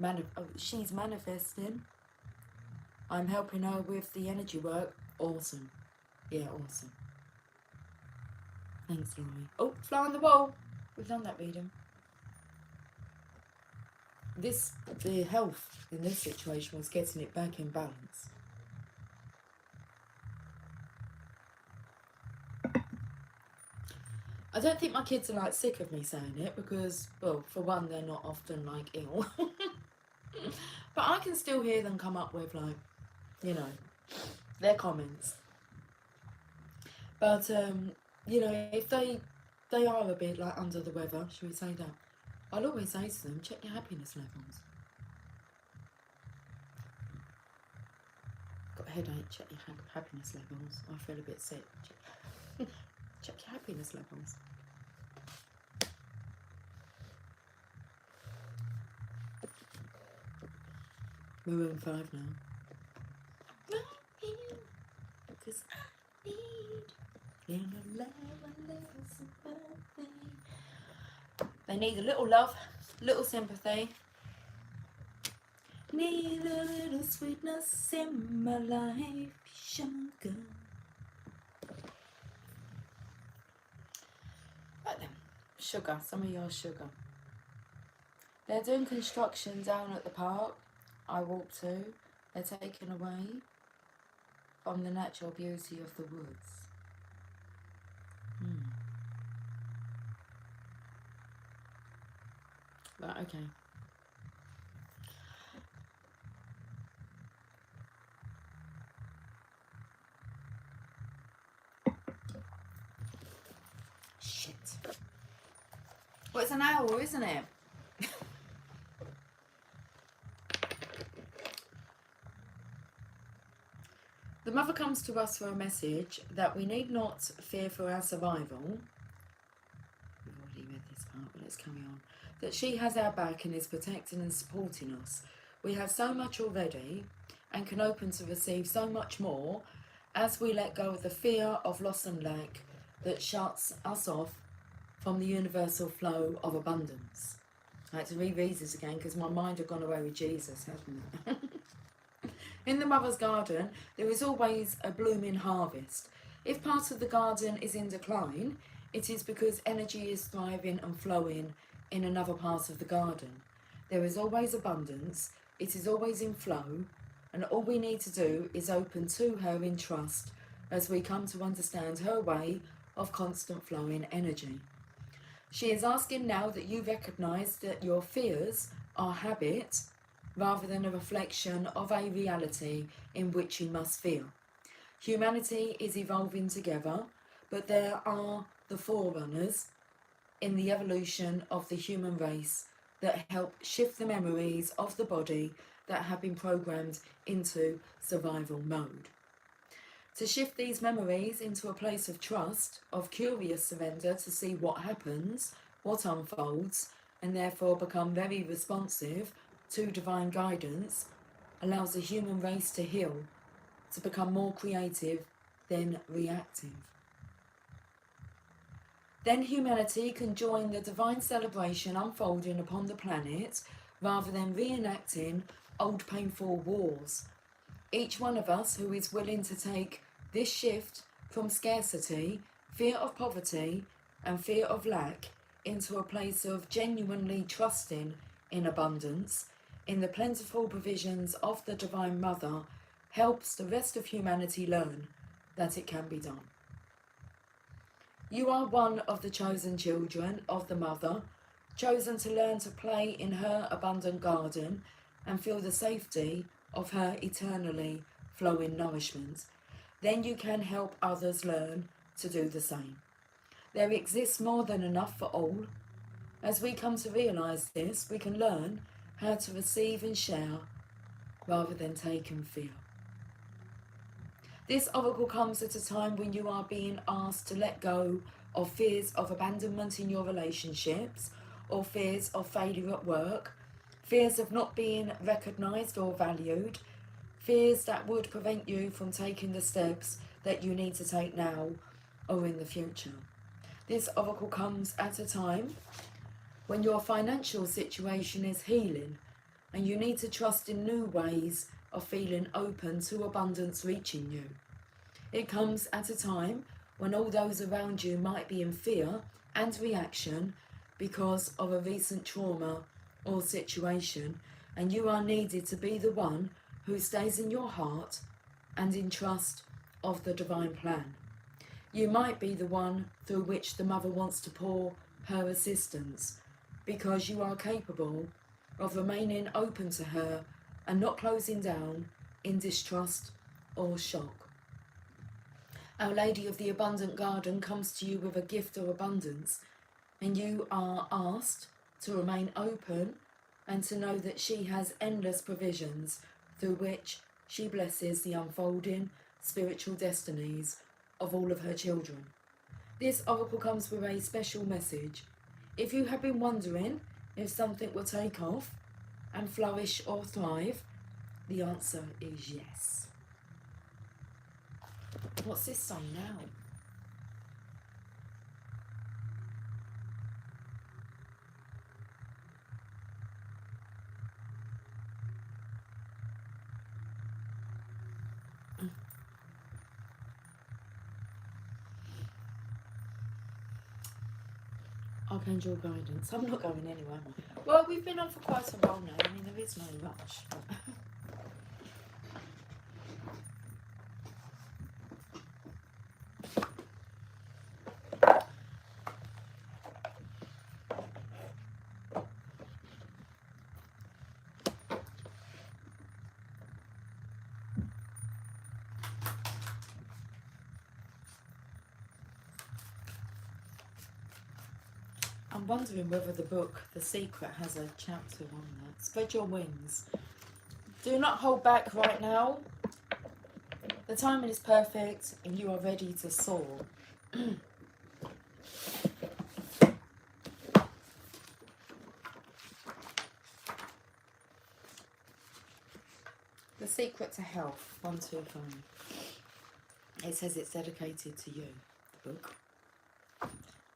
yeah. She's manifesting. I'm helping her with the energy work. Awesome. Yeah, awesome. Thanks, Laurie. Oh, fly on the wall. We've done that reading. The health in this situation was getting it back in balance. I don't think my kids are like sick of me saying it because, well, for one, they're not often like ill. But I can still hear them come up with like, you know, their comments. But, you know, if they are a bit like under the weather, should we say that? I'll always say to them, check your happiness levels. Got a headache, check your happiness levels. I feel a bit sick. Check your happiness levels. Maroon 5 now. Because I need a little love, a little sympathy. They need a little love, little sympathy. Need a little sweetness in my life, sugar. Right then, sugar, some of your sugar. They're doing construction down at the park I walk to. They're taken away from the natural beauty of the woods. Right, okay. Shit. Well, it's an hour, isn't it? The mother comes to us for a message that we need not fear for our survival. We've already read this part, but let's carry on. That she has our back and is protecting and supporting us. We have so much already and can open to receive so much more as we let go of the fear of loss and lack that shuts us off from the universal flow of abundance. I had to reread this again because my mind had gone away with Jesus, hasn't it? In the mother's garden, there is always a blooming harvest. If part of the garden is in decline, it is because energy is thriving and flowing in another part of the garden. There is always abundance, it is always in flow, and all we need to do is open to her in trust as we come to understand her way of constant flowing energy. She is asking now that you recognise that your fears are habit rather than a reflection of a reality in which you must feel. Humanity is evolving together, but there are the forerunners in the evolution of the human race that help shift the memories of the body that have been programmed into survival mode. To shift these memories into a place of trust, of curious surrender to see what happens, what unfolds, and therefore become very responsive to divine guidance, allows the human race to heal, to become more creative than reactive. Then humanity can join the divine celebration unfolding upon the planet rather than reenacting old painful wars. Each one of us who is willing to take this shift from scarcity, fear of poverty, and fear of lack into a place of genuinely trusting in abundance, in the plentiful provisions of the Divine Mother, helps the rest of humanity learn that it can be done. You are one of the chosen children of the Mother, chosen to learn to play in her abundant garden and feel the safety of her eternally flowing nourishment. Then you can help others learn to do the same. There exists more than enough for all. As we come to realise this, we can learn how to receive and share rather than take and feel. This oracle comes at a time when you are being asked to let go of fears of abandonment in your relationships, or fears of failure at work, fears of not being recognised or valued, fears that would prevent you from taking the steps that you need to take now or in the future. This oracle comes at a time when your financial situation is healing and you need to trust in new ways of feeling open to abundance reaching you. It comes at a time when all those around you might be in fear and reaction because of a recent trauma or situation, and you are needed to be the one who stays in your heart and in trust of the divine plan. You might be the one through which the Mother wants to pour her assistance, because you are capable of remaining open to her and not closing down in distrust or shock. Our Lady of the Abundant Garden comes to you with a gift of abundance, and you are asked to remain open and to know that she has endless provisions through which she blesses the unfolding spiritual destinies of all of her children. This oracle comes with a special message. If you have been wondering if something will take off and flourish or thrive, the answer is yes. What's this song now? Archangel guidance. I'm not going anywhere, am I? Well, we've been on for quite a while now. I mean, there is no rush. I'm wondering whether the book The Secret has a chapter on that. Spread your wings. Do not hold back right now. The timing is perfect and you are ready to soar. The Secret to Health, 125. It says it's dedicated to you, the book.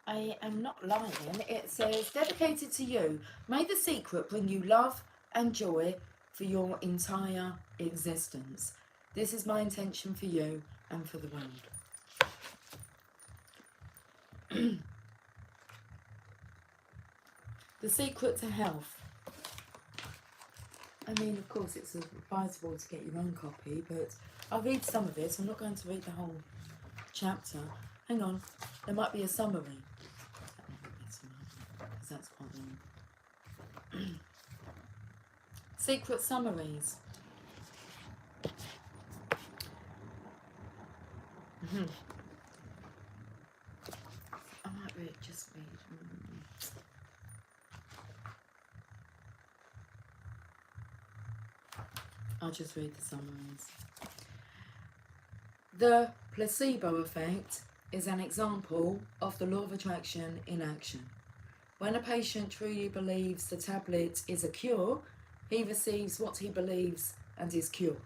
I am not lying. It says, dedicated to you. May the secret bring you love and joy for your entire existence. This is my intention for you and for the world. The Secret to Health. I mean, of course, it's advisable to get your own copy, but I'll read some of it. I'm not going to read the whole chapter. Hang on. There might be a summary. Because that's quite long. Secret summaries. I might just read. I'll just read the summaries. The placebo effect is an example of the law of attraction in action. When a patient truly believes the tablet is a cure, he receives what he believes and is cured.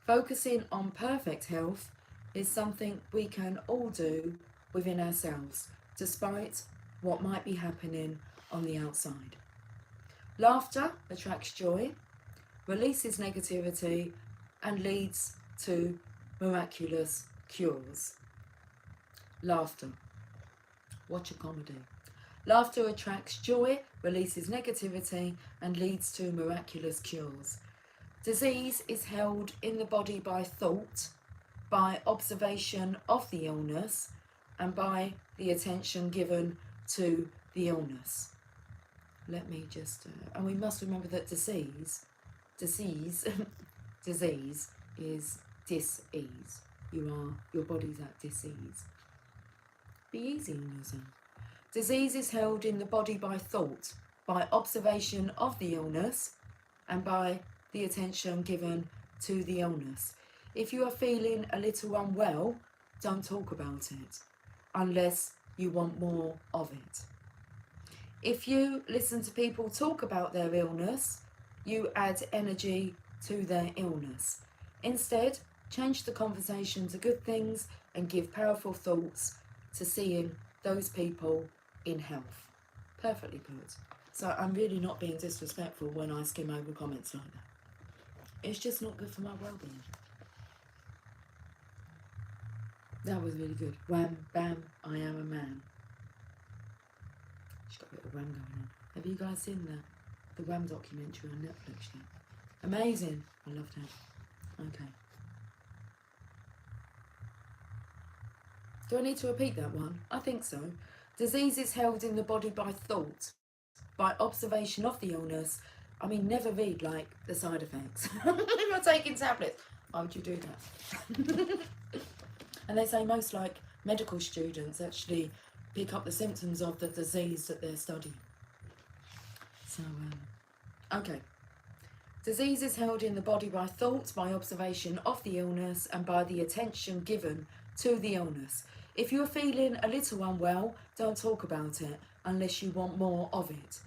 Focusing on perfect health is something we can all do within ourselves, despite what might be happening on the outside. Laughter attracts joy, releases negativity, and leads to miraculous cures. Laughter. Watch a comedy. Laughter attracts joy, releases negativity, and leads to miraculous cures. Disease is held in the body by thought, by observation of the illness, and by the attention given to the illness. Let me just, and we must remember that disease is dis-ease. Your body's at dis-ease. Be easy on yourself. Disease is held in the body by thought, by observation of the illness, and by the attention given to the illness. If you are feeling a little unwell, don't talk about it, unless you want more of it. If you listen to people talk about their illness, you add energy to their illness. Instead, change the conversation to good things and give powerful thoughts to seeing those people in health. Perfectly put. So I'm really not being disrespectful when I skim over comments like that. It's just not good for my well-being. That was really good. Wham, bam, I am a man. She's got a bit of wham going on. Have you guys seen the Wham documentary on Netflix yet? Amazing. I loved it. Okay. Do I need to repeat that one? I think so. Disease is held in the body by thought, by observation of the illness. I mean, never read like the side effects. If you're taking tablets, why would you do that? And they say most like medical students actually pick up the symptoms of the disease that they're studying. So, okay. Disease is held in the body by thought, by observation of the illness, and by the attention given to the illness. If you're feeling a little unwell, don't talk about it unless you want more of it.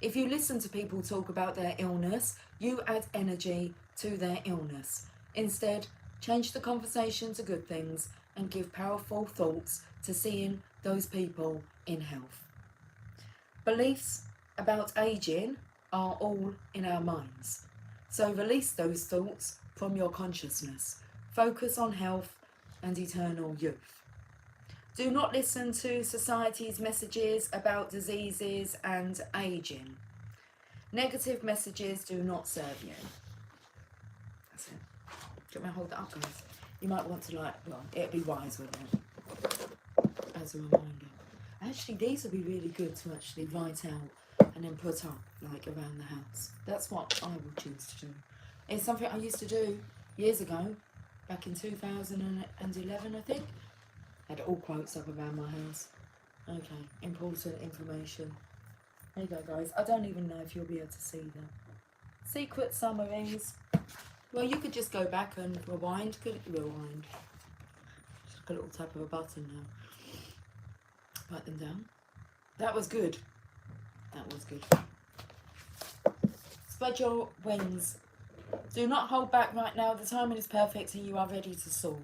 If you listen to people talk about their illness, you add energy to their illness. Instead, change the conversation to good things and give powerful thoughts to seeing those people in health. Beliefs about aging are all in our minds. So release those thoughts from your consciousness. Focus on health and eternal youth. Do not listen to society's messages about diseases and aging. Negative messages do not serve you. That's it. Do you want me to hold that up, guys? You might want to it'd be wise, wouldn't it? As a reminder. Actually, these would be really good to actually write out and then put up, around the house. That's what I would choose to do. It's something I used to do years ago, back in 2011, I think. Had all quotes up around my house. Okay, important information. There you go, guys. I don't even know if you'll be able to see them. Secret summaries. Well, you could just go back and rewind. Rewind. Just like a little tap of a button now. Write them down. That was good. That was good. Spread your wings. Do not hold back right now. The timing is perfect and you are ready to soar.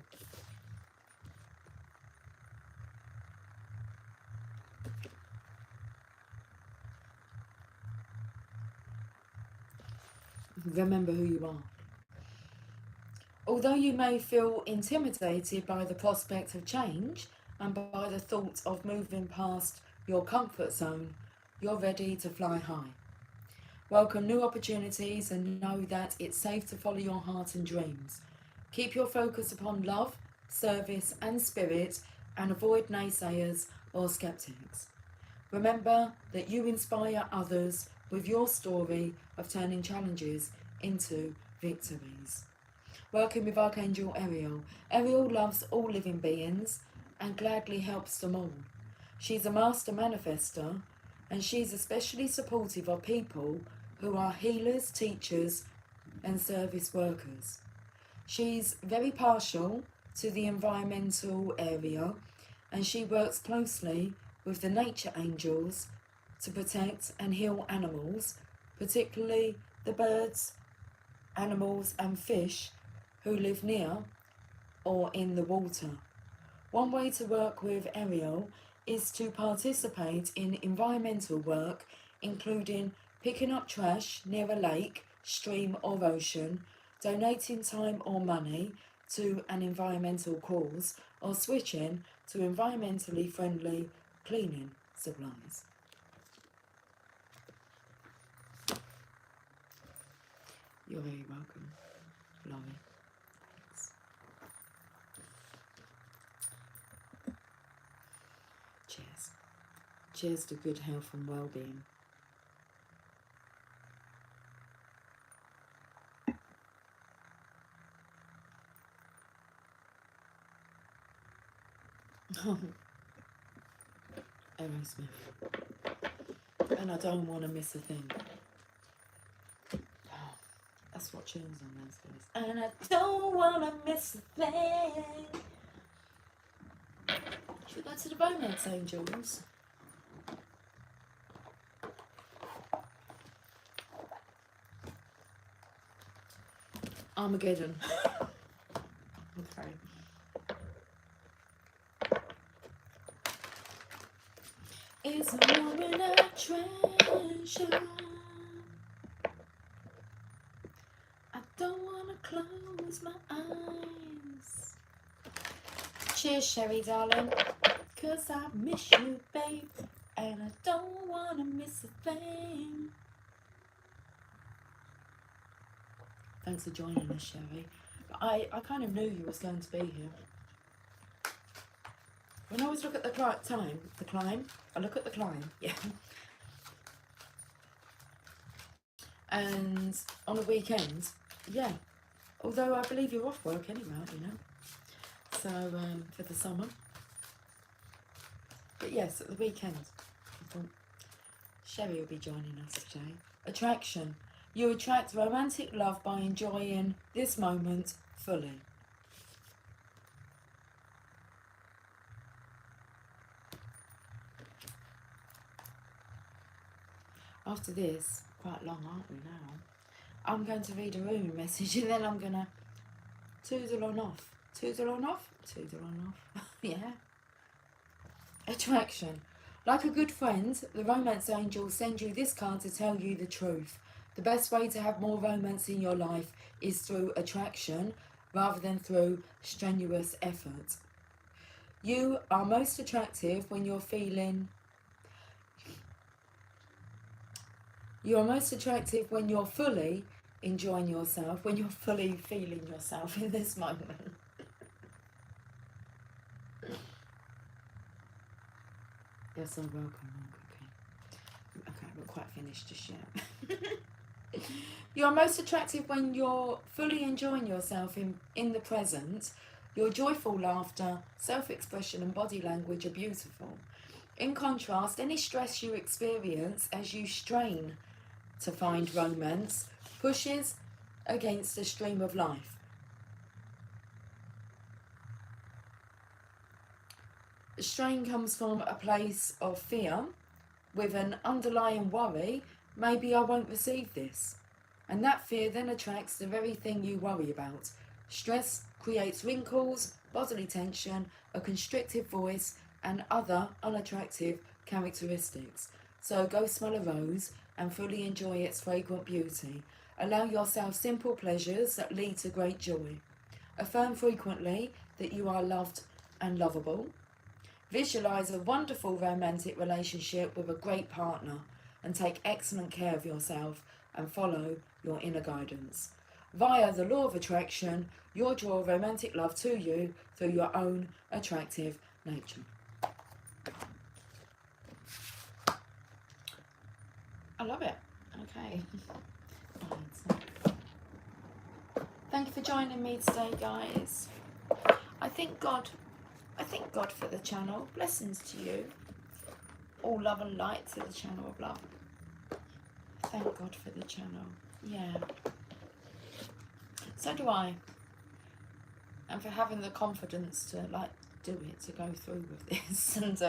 Remember who you are. Although you may feel intimidated by the prospect of change and by the thought of moving past your comfort zone, you're ready to fly high. Welcome new opportunities and know that it's safe to follow your heart and dreams. Keep your focus upon love, service and spirit and avoid naysayers or skeptics. Remember that you inspire others with your story of turning challenges into victories. Working with Archangel Ariel. Ariel loves all living beings and gladly helps them all. She's a master manifester and she's especially supportive of people who are healers, teachers and service workers. She's very partial to the environmental area and she works closely with the nature angels to protect and heal animals, particularly the birds, animals and fish who live near or in the water. One way to work with Ariel is to participate in environmental work, including picking up trash near a lake, stream or ocean, donating time or money to an environmental cause, or switching to environmentally friendly cleaning supplies. You're very welcome, Laurie. Thanks. Cheers. Cheers to good health and well-being. Aerosmith. And I don't want to miss a thing. Oh, that's what tunes on those days. And I don't want to miss a thing. Should we go to the Romance Angels? Armageddon. Okay. It's a moment of treasure. I don't want to close my eyes. Cheers, Sherry, darling. 'Cause I miss you, babe. And I don't want to miss a thing. Thanks for joining us, Sherry. I kind of knew you was going to be here. When I always look at the climb, I look at the climb, yeah. And on the weekend, yeah. Although I believe you're off work anyway, you know. So, for the summer. But yes, at the weekend, I thought Sherry will be joining us today. Attraction. You attract romantic love by enjoying this moment fully. After this, quite long, aren't we now? I'm going to read a room message and then I'm going to toodle on off. Toodle on off? Toodle on off. Yeah. Attraction. Like a good friend, the romance angels send you this card to tell you the truth. The best way to have more romance in your life is through attraction rather than through strenuous effort. You are most attractive when you're feeling... You are most attractive when you're fully enjoying yourself, when you're fully feeling yourself in this moment. You're so welcome, okay. Okay, I'm not quite finished just yet. You are most attractive when you're fully enjoying yourself in the present. Your joyful laughter, self-expression and body language are beautiful. In contrast, any stress you experience as you strain to find romance pushes against the stream of life. The strain comes from a place of fear with an underlying worry, maybe I won't receive this. And that fear then attracts the very thing you worry about. Stress creates wrinkles, bodily tension, a constricted voice, and other unattractive characteristics. So go smell a rose and fully enjoy its fragrant beauty. Allow yourself simple pleasures that lead to great joy. Affirm frequently that you are loved and lovable. Visualize a wonderful romantic relationship with a great partner and take excellent care of yourself and follow your inner guidance. Via the law of attraction, you'll draw romantic love to you through your own attractive nature. I love it. Okay. Thank you for joining me today, guys. I thank God for the channel. Blessings to you. All love and light to the channel of love. Thank God for the channel. Yeah. So do I. And for having the confidence to like do it, to go through with this. And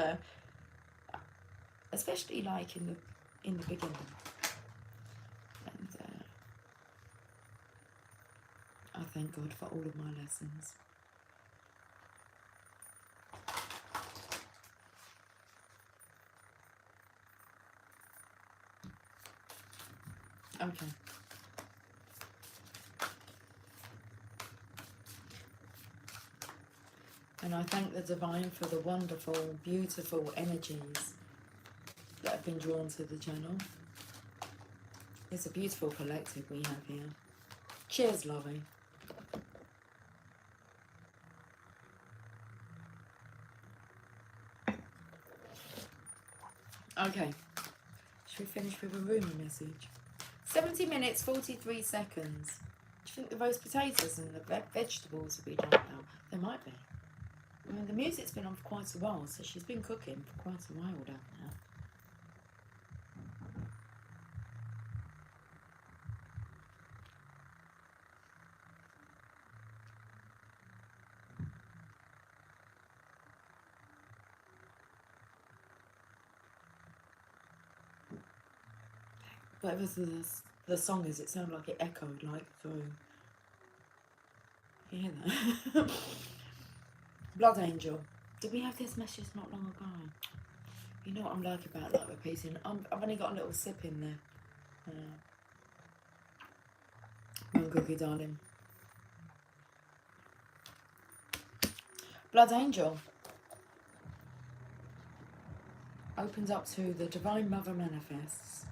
especially like in the beginning. And I thank God for all of my lessons. Okay. And I thank the Divine for the wonderful, beautiful energies that have been drawn to the channel. It's a beautiful collective we have here. Cheers, lovey. Okay. Should we finish with a Rumi message? 70 minutes, 43 seconds. Do you think the roast potatoes and the vegetables will be done now? They might be. I mean, the music's been on for quite a while, so she's been cooking for quite a while down there. Whatever the song is, it sounded like it echoed like through. You hear that? Blood Angel. Did we have this message not long ago? You know what I'm like about that repeating. I've only got a little sip in there. One cookie, darling. Blood Angel opens up to the Divine Mother manifests.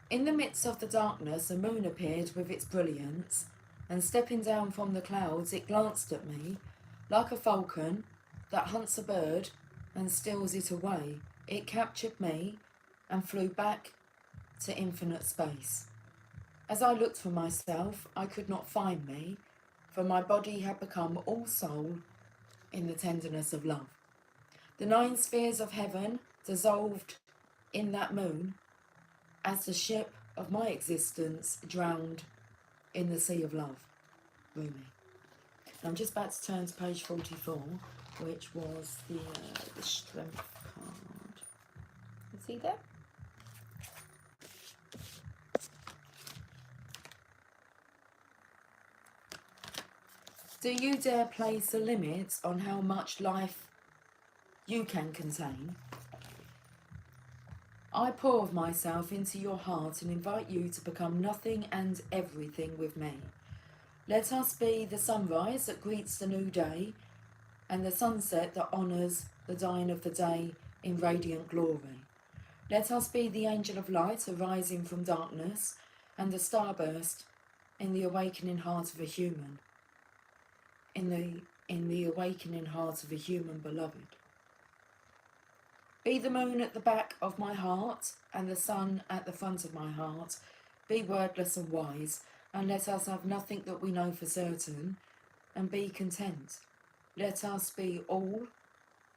In the midst of the darkness, a moon appeared with its brilliance, and stepping down from the clouds, it glanced at me like a falcon that hunts a bird and steals it away. It captured me and flew back to infinite space. As I looked for myself, I could not find me, for my body had become all soul in the tenderness of love. The 9 spheres of heaven dissolved in that moon as the ship of my existence drowned in the sea of love. Rumi. I'm just about to turn to page 44, which was the strength card. You see there? Do you dare place a limit on how much life you can contain? I pour of myself into your heart and invite you to become nothing and everything with me. Let us be the sunrise that greets the new day and the sunset that honours the dying of the day in radiant glory. Let us be the angel of light arising from darkness and the starburst in the awakening heart of a human, in the awakening heart of a human beloved. Be the moon at the back of my heart and the sun at the front of my heart. Be wordless and wise, and let us have nothing that we know for certain, and be content. Let us be all,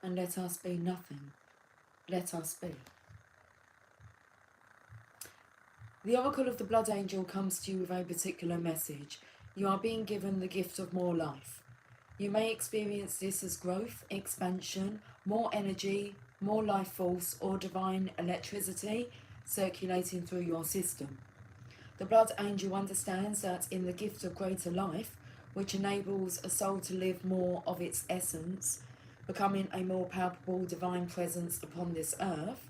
and let us be nothing. Let us be. The oracle of the Blood Angel comes to you with a particular message. You are being given the gift of more life. You may experience this as growth, expansion, more energy, more life force, or divine electricity circulating through your system. The Blood Angel understands that in the gift of greater life, which enables a soul to live more of its essence, becoming a more palpable divine presence upon this earth,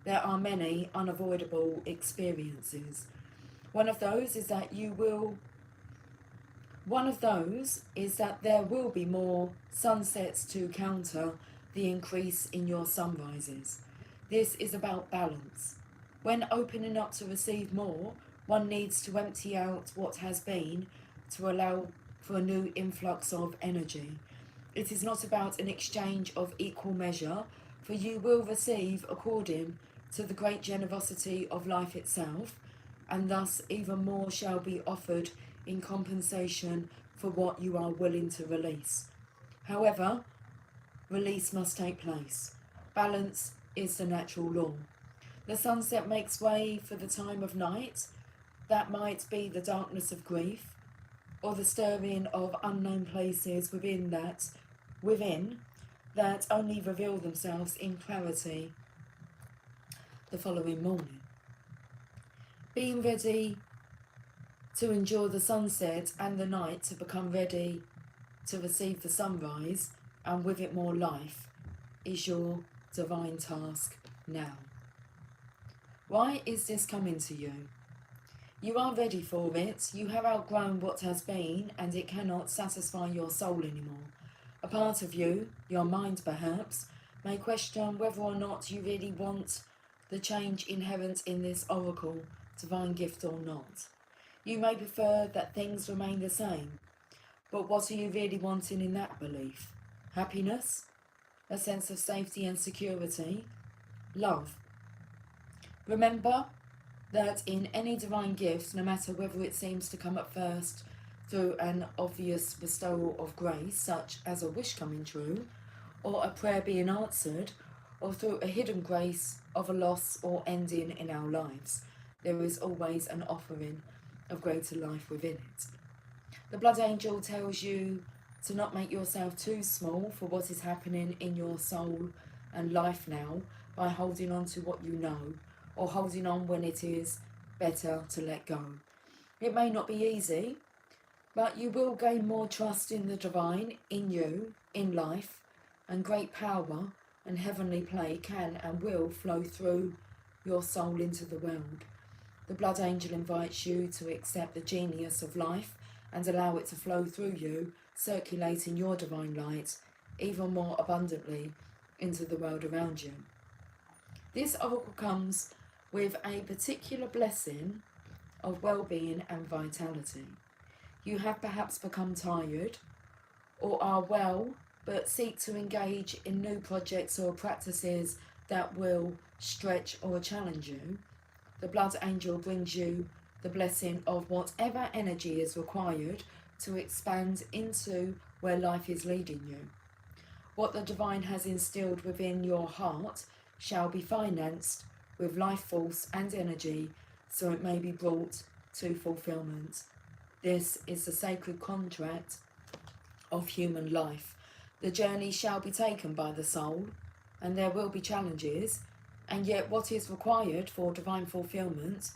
there are many unavoidable experiences. One of those is that there will be more sunsets to counter the increase in your sunrises. This is about balance. When opening up to receive more, one needs to empty out what has been to allow for a new influx of energy. It is not about an exchange of equal measure, for you will receive according to the great generosity of life itself, and thus even more shall be offered in compensation for what you are willing to release. However, release must take place. Balance is the natural law. The sunset makes way for the time of night. That might be the darkness of grief, or the stirring of unknown places within that only reveal themselves in clarity the following morning. Being ready to endure the sunset and the night to become ready to receive the sunrise and with it more life is your divine task now. Why is this coming to you? You are ready for it. You have outgrown what has been and it cannot satisfy your soul anymore. A part of you, your mind perhaps, may question whether or not you really want the change inherent in this oracle, divine gift or not. You may prefer that things remain the same, but what are you really wanting in that belief? Happiness? A sense of safety and security? Love? Remember that in any divine gift, no matter whether it seems to come at first through an obvious bestowal of grace, such as a wish coming true, or a prayer being answered, or through a hidden grace of a loss or ending in our lives, there is always an offering of greater life within it. The blood angel tells you to not make yourself too small for what is happening in your soul and life now by holding on to what you know, or holding on when it is better to let go. It may not be easy, but you will gain more trust in the divine, in you, in life, and great power and heavenly play can and will flow through your soul into the world. The blood angel invites you to accept the genius of life and allow it to flow through you, circulating your divine light even more abundantly into the world around you. This oracle comes with a particular blessing of well-being and vitality. You have perhaps become tired or are well, but seek to engage in new projects or practices that will stretch or challenge you. The blood angel brings you the blessing of whatever energy is required to expand into where life is leading you. What the divine has instilled within your heart shall be financed with life force and energy, so it may be brought to fulfillment. This is the sacred contract of human life. The journey shall be taken by the soul, and there will be challenges, and yet what is required for divine fulfillment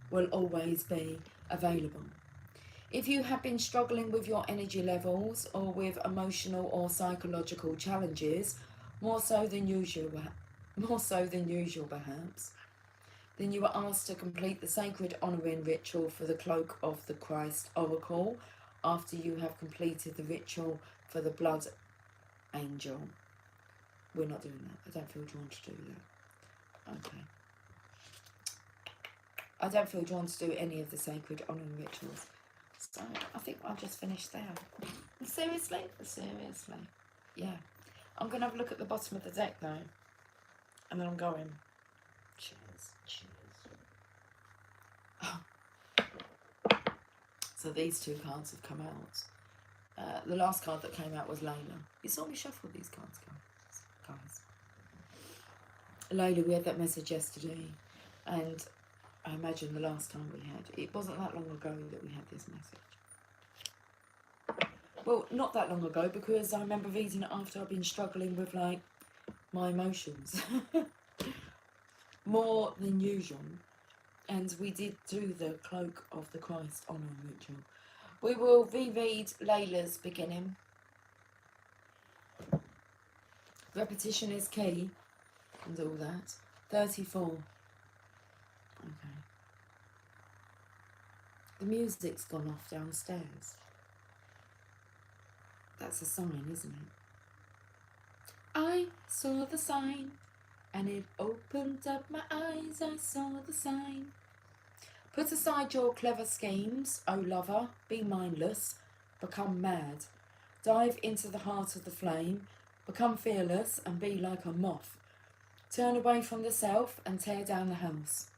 will always be available. If you have been struggling with your energy levels or with emotional or psychological challenges, more so than usual perhaps, then you are asked to complete the sacred honouring ritual for the Cloak of the Christ Oracle after you have completed the ritual for the blood angel. We're not doing that. I don't feel drawn to do that. Okay. I don't feel drawn to do any of the sacred honouring rituals. So I think I'll just finish there. Seriously? Seriously. Yeah. I'm going to have a look at the bottom of the deck though. And then I'm going. Cheers. Cheers. Oh. So these two cards have come out. The last card that came out was Layla. You saw me shuffle these cards, guys. Layla, we had that message yesterday. And I imagine the last time we had, it wasn't that long ago that we had this message. Well, not that long ago, because I remember reading it after I've been struggling with, like, my emotions. More than usual. And we did do the Cloak of the Christ honouring ritual. We will reread Layla's beginning. Repetition is key. And all that. 34. Okay. The music's gone off downstairs. That's a sign, isn't it? I saw the sign, and it opened up my eyes. I saw the sign. Put aside your clever schemes, O lover, be mindless, become mad. Dive into the heart of the flame, become fearless and be like a moth. Turn away from the self and tear down the house.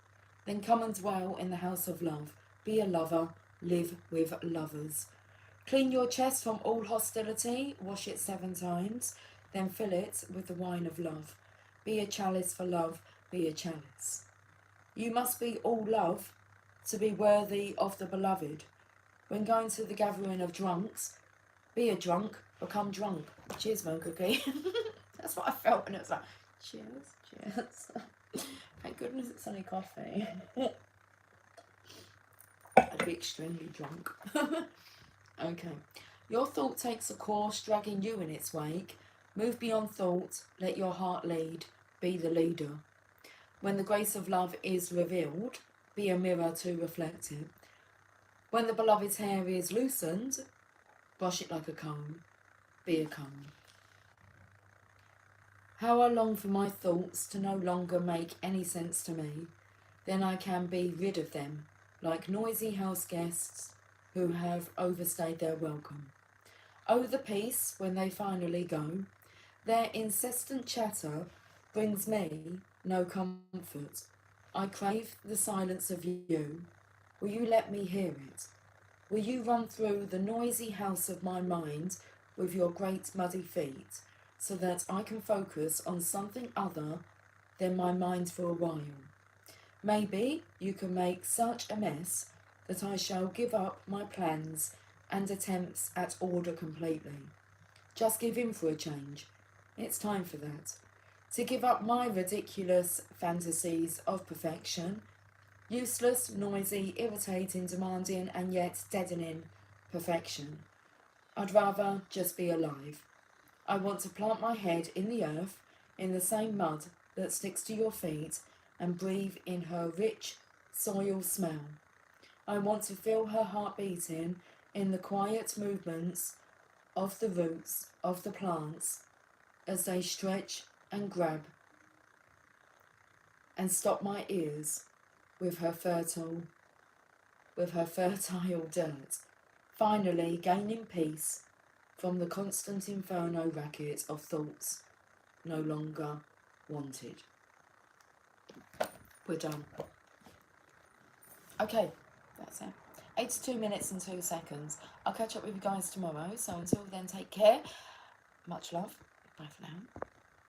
Then come and dwell in the house of love. Be a lover, live with lovers. Clean your chest from all hostility, wash it 7 times, then fill it with the wine of love. Be a chalice for love, be a chalice. You must be all love to be worthy of the beloved. When going to the gathering of drunks, be a drunk, become drunk. Cheers, Mo Cookie. That's what I felt, and it was like, cheers, cheers. Thank goodness it's only coffee. I'd be extremely drunk. Okay. Your thought takes a course, dragging you in its wake. Move beyond thought, let your heart lead, be the leader. When the grace of love is revealed, be a mirror to reflect it. When the beloved's hair is loosened, brush it like a comb, be a comb. How I long for my thoughts to no longer make any sense to me, then I can be rid of them, like noisy house guests who have overstayed their welcome. Oh, the peace when they finally go. Their incessant chatter brings me no comfort. I crave the silence of you. Will you let me hear it? Will you run through the noisy house of my mind with your great muddy feet, so that I can focus on something other than my mind for a while? Maybe you can make such a mess that I shall give up my plans and attempts at order completely. Just give in for a change. It's time for that. To give up my ridiculous fantasies of perfection, useless, noisy, irritating, demanding, and yet deadening perfection. I'd rather just be alive. I want to plant my head in the earth, in the same mud that sticks to your feet, and breathe in her rich soil smell. I want to feel her heart beating in the quiet movements of the roots of the plants as they stretch and grab, and stop my ears with her fertile dirt, finally gaining peace from the constant inferno racket of thoughts no longer wanted. We're done. Okay, that's it. 82 minutes and 2 seconds. I'll catch up with you guys tomorrow, so until then, take care. Much love. Bye for now.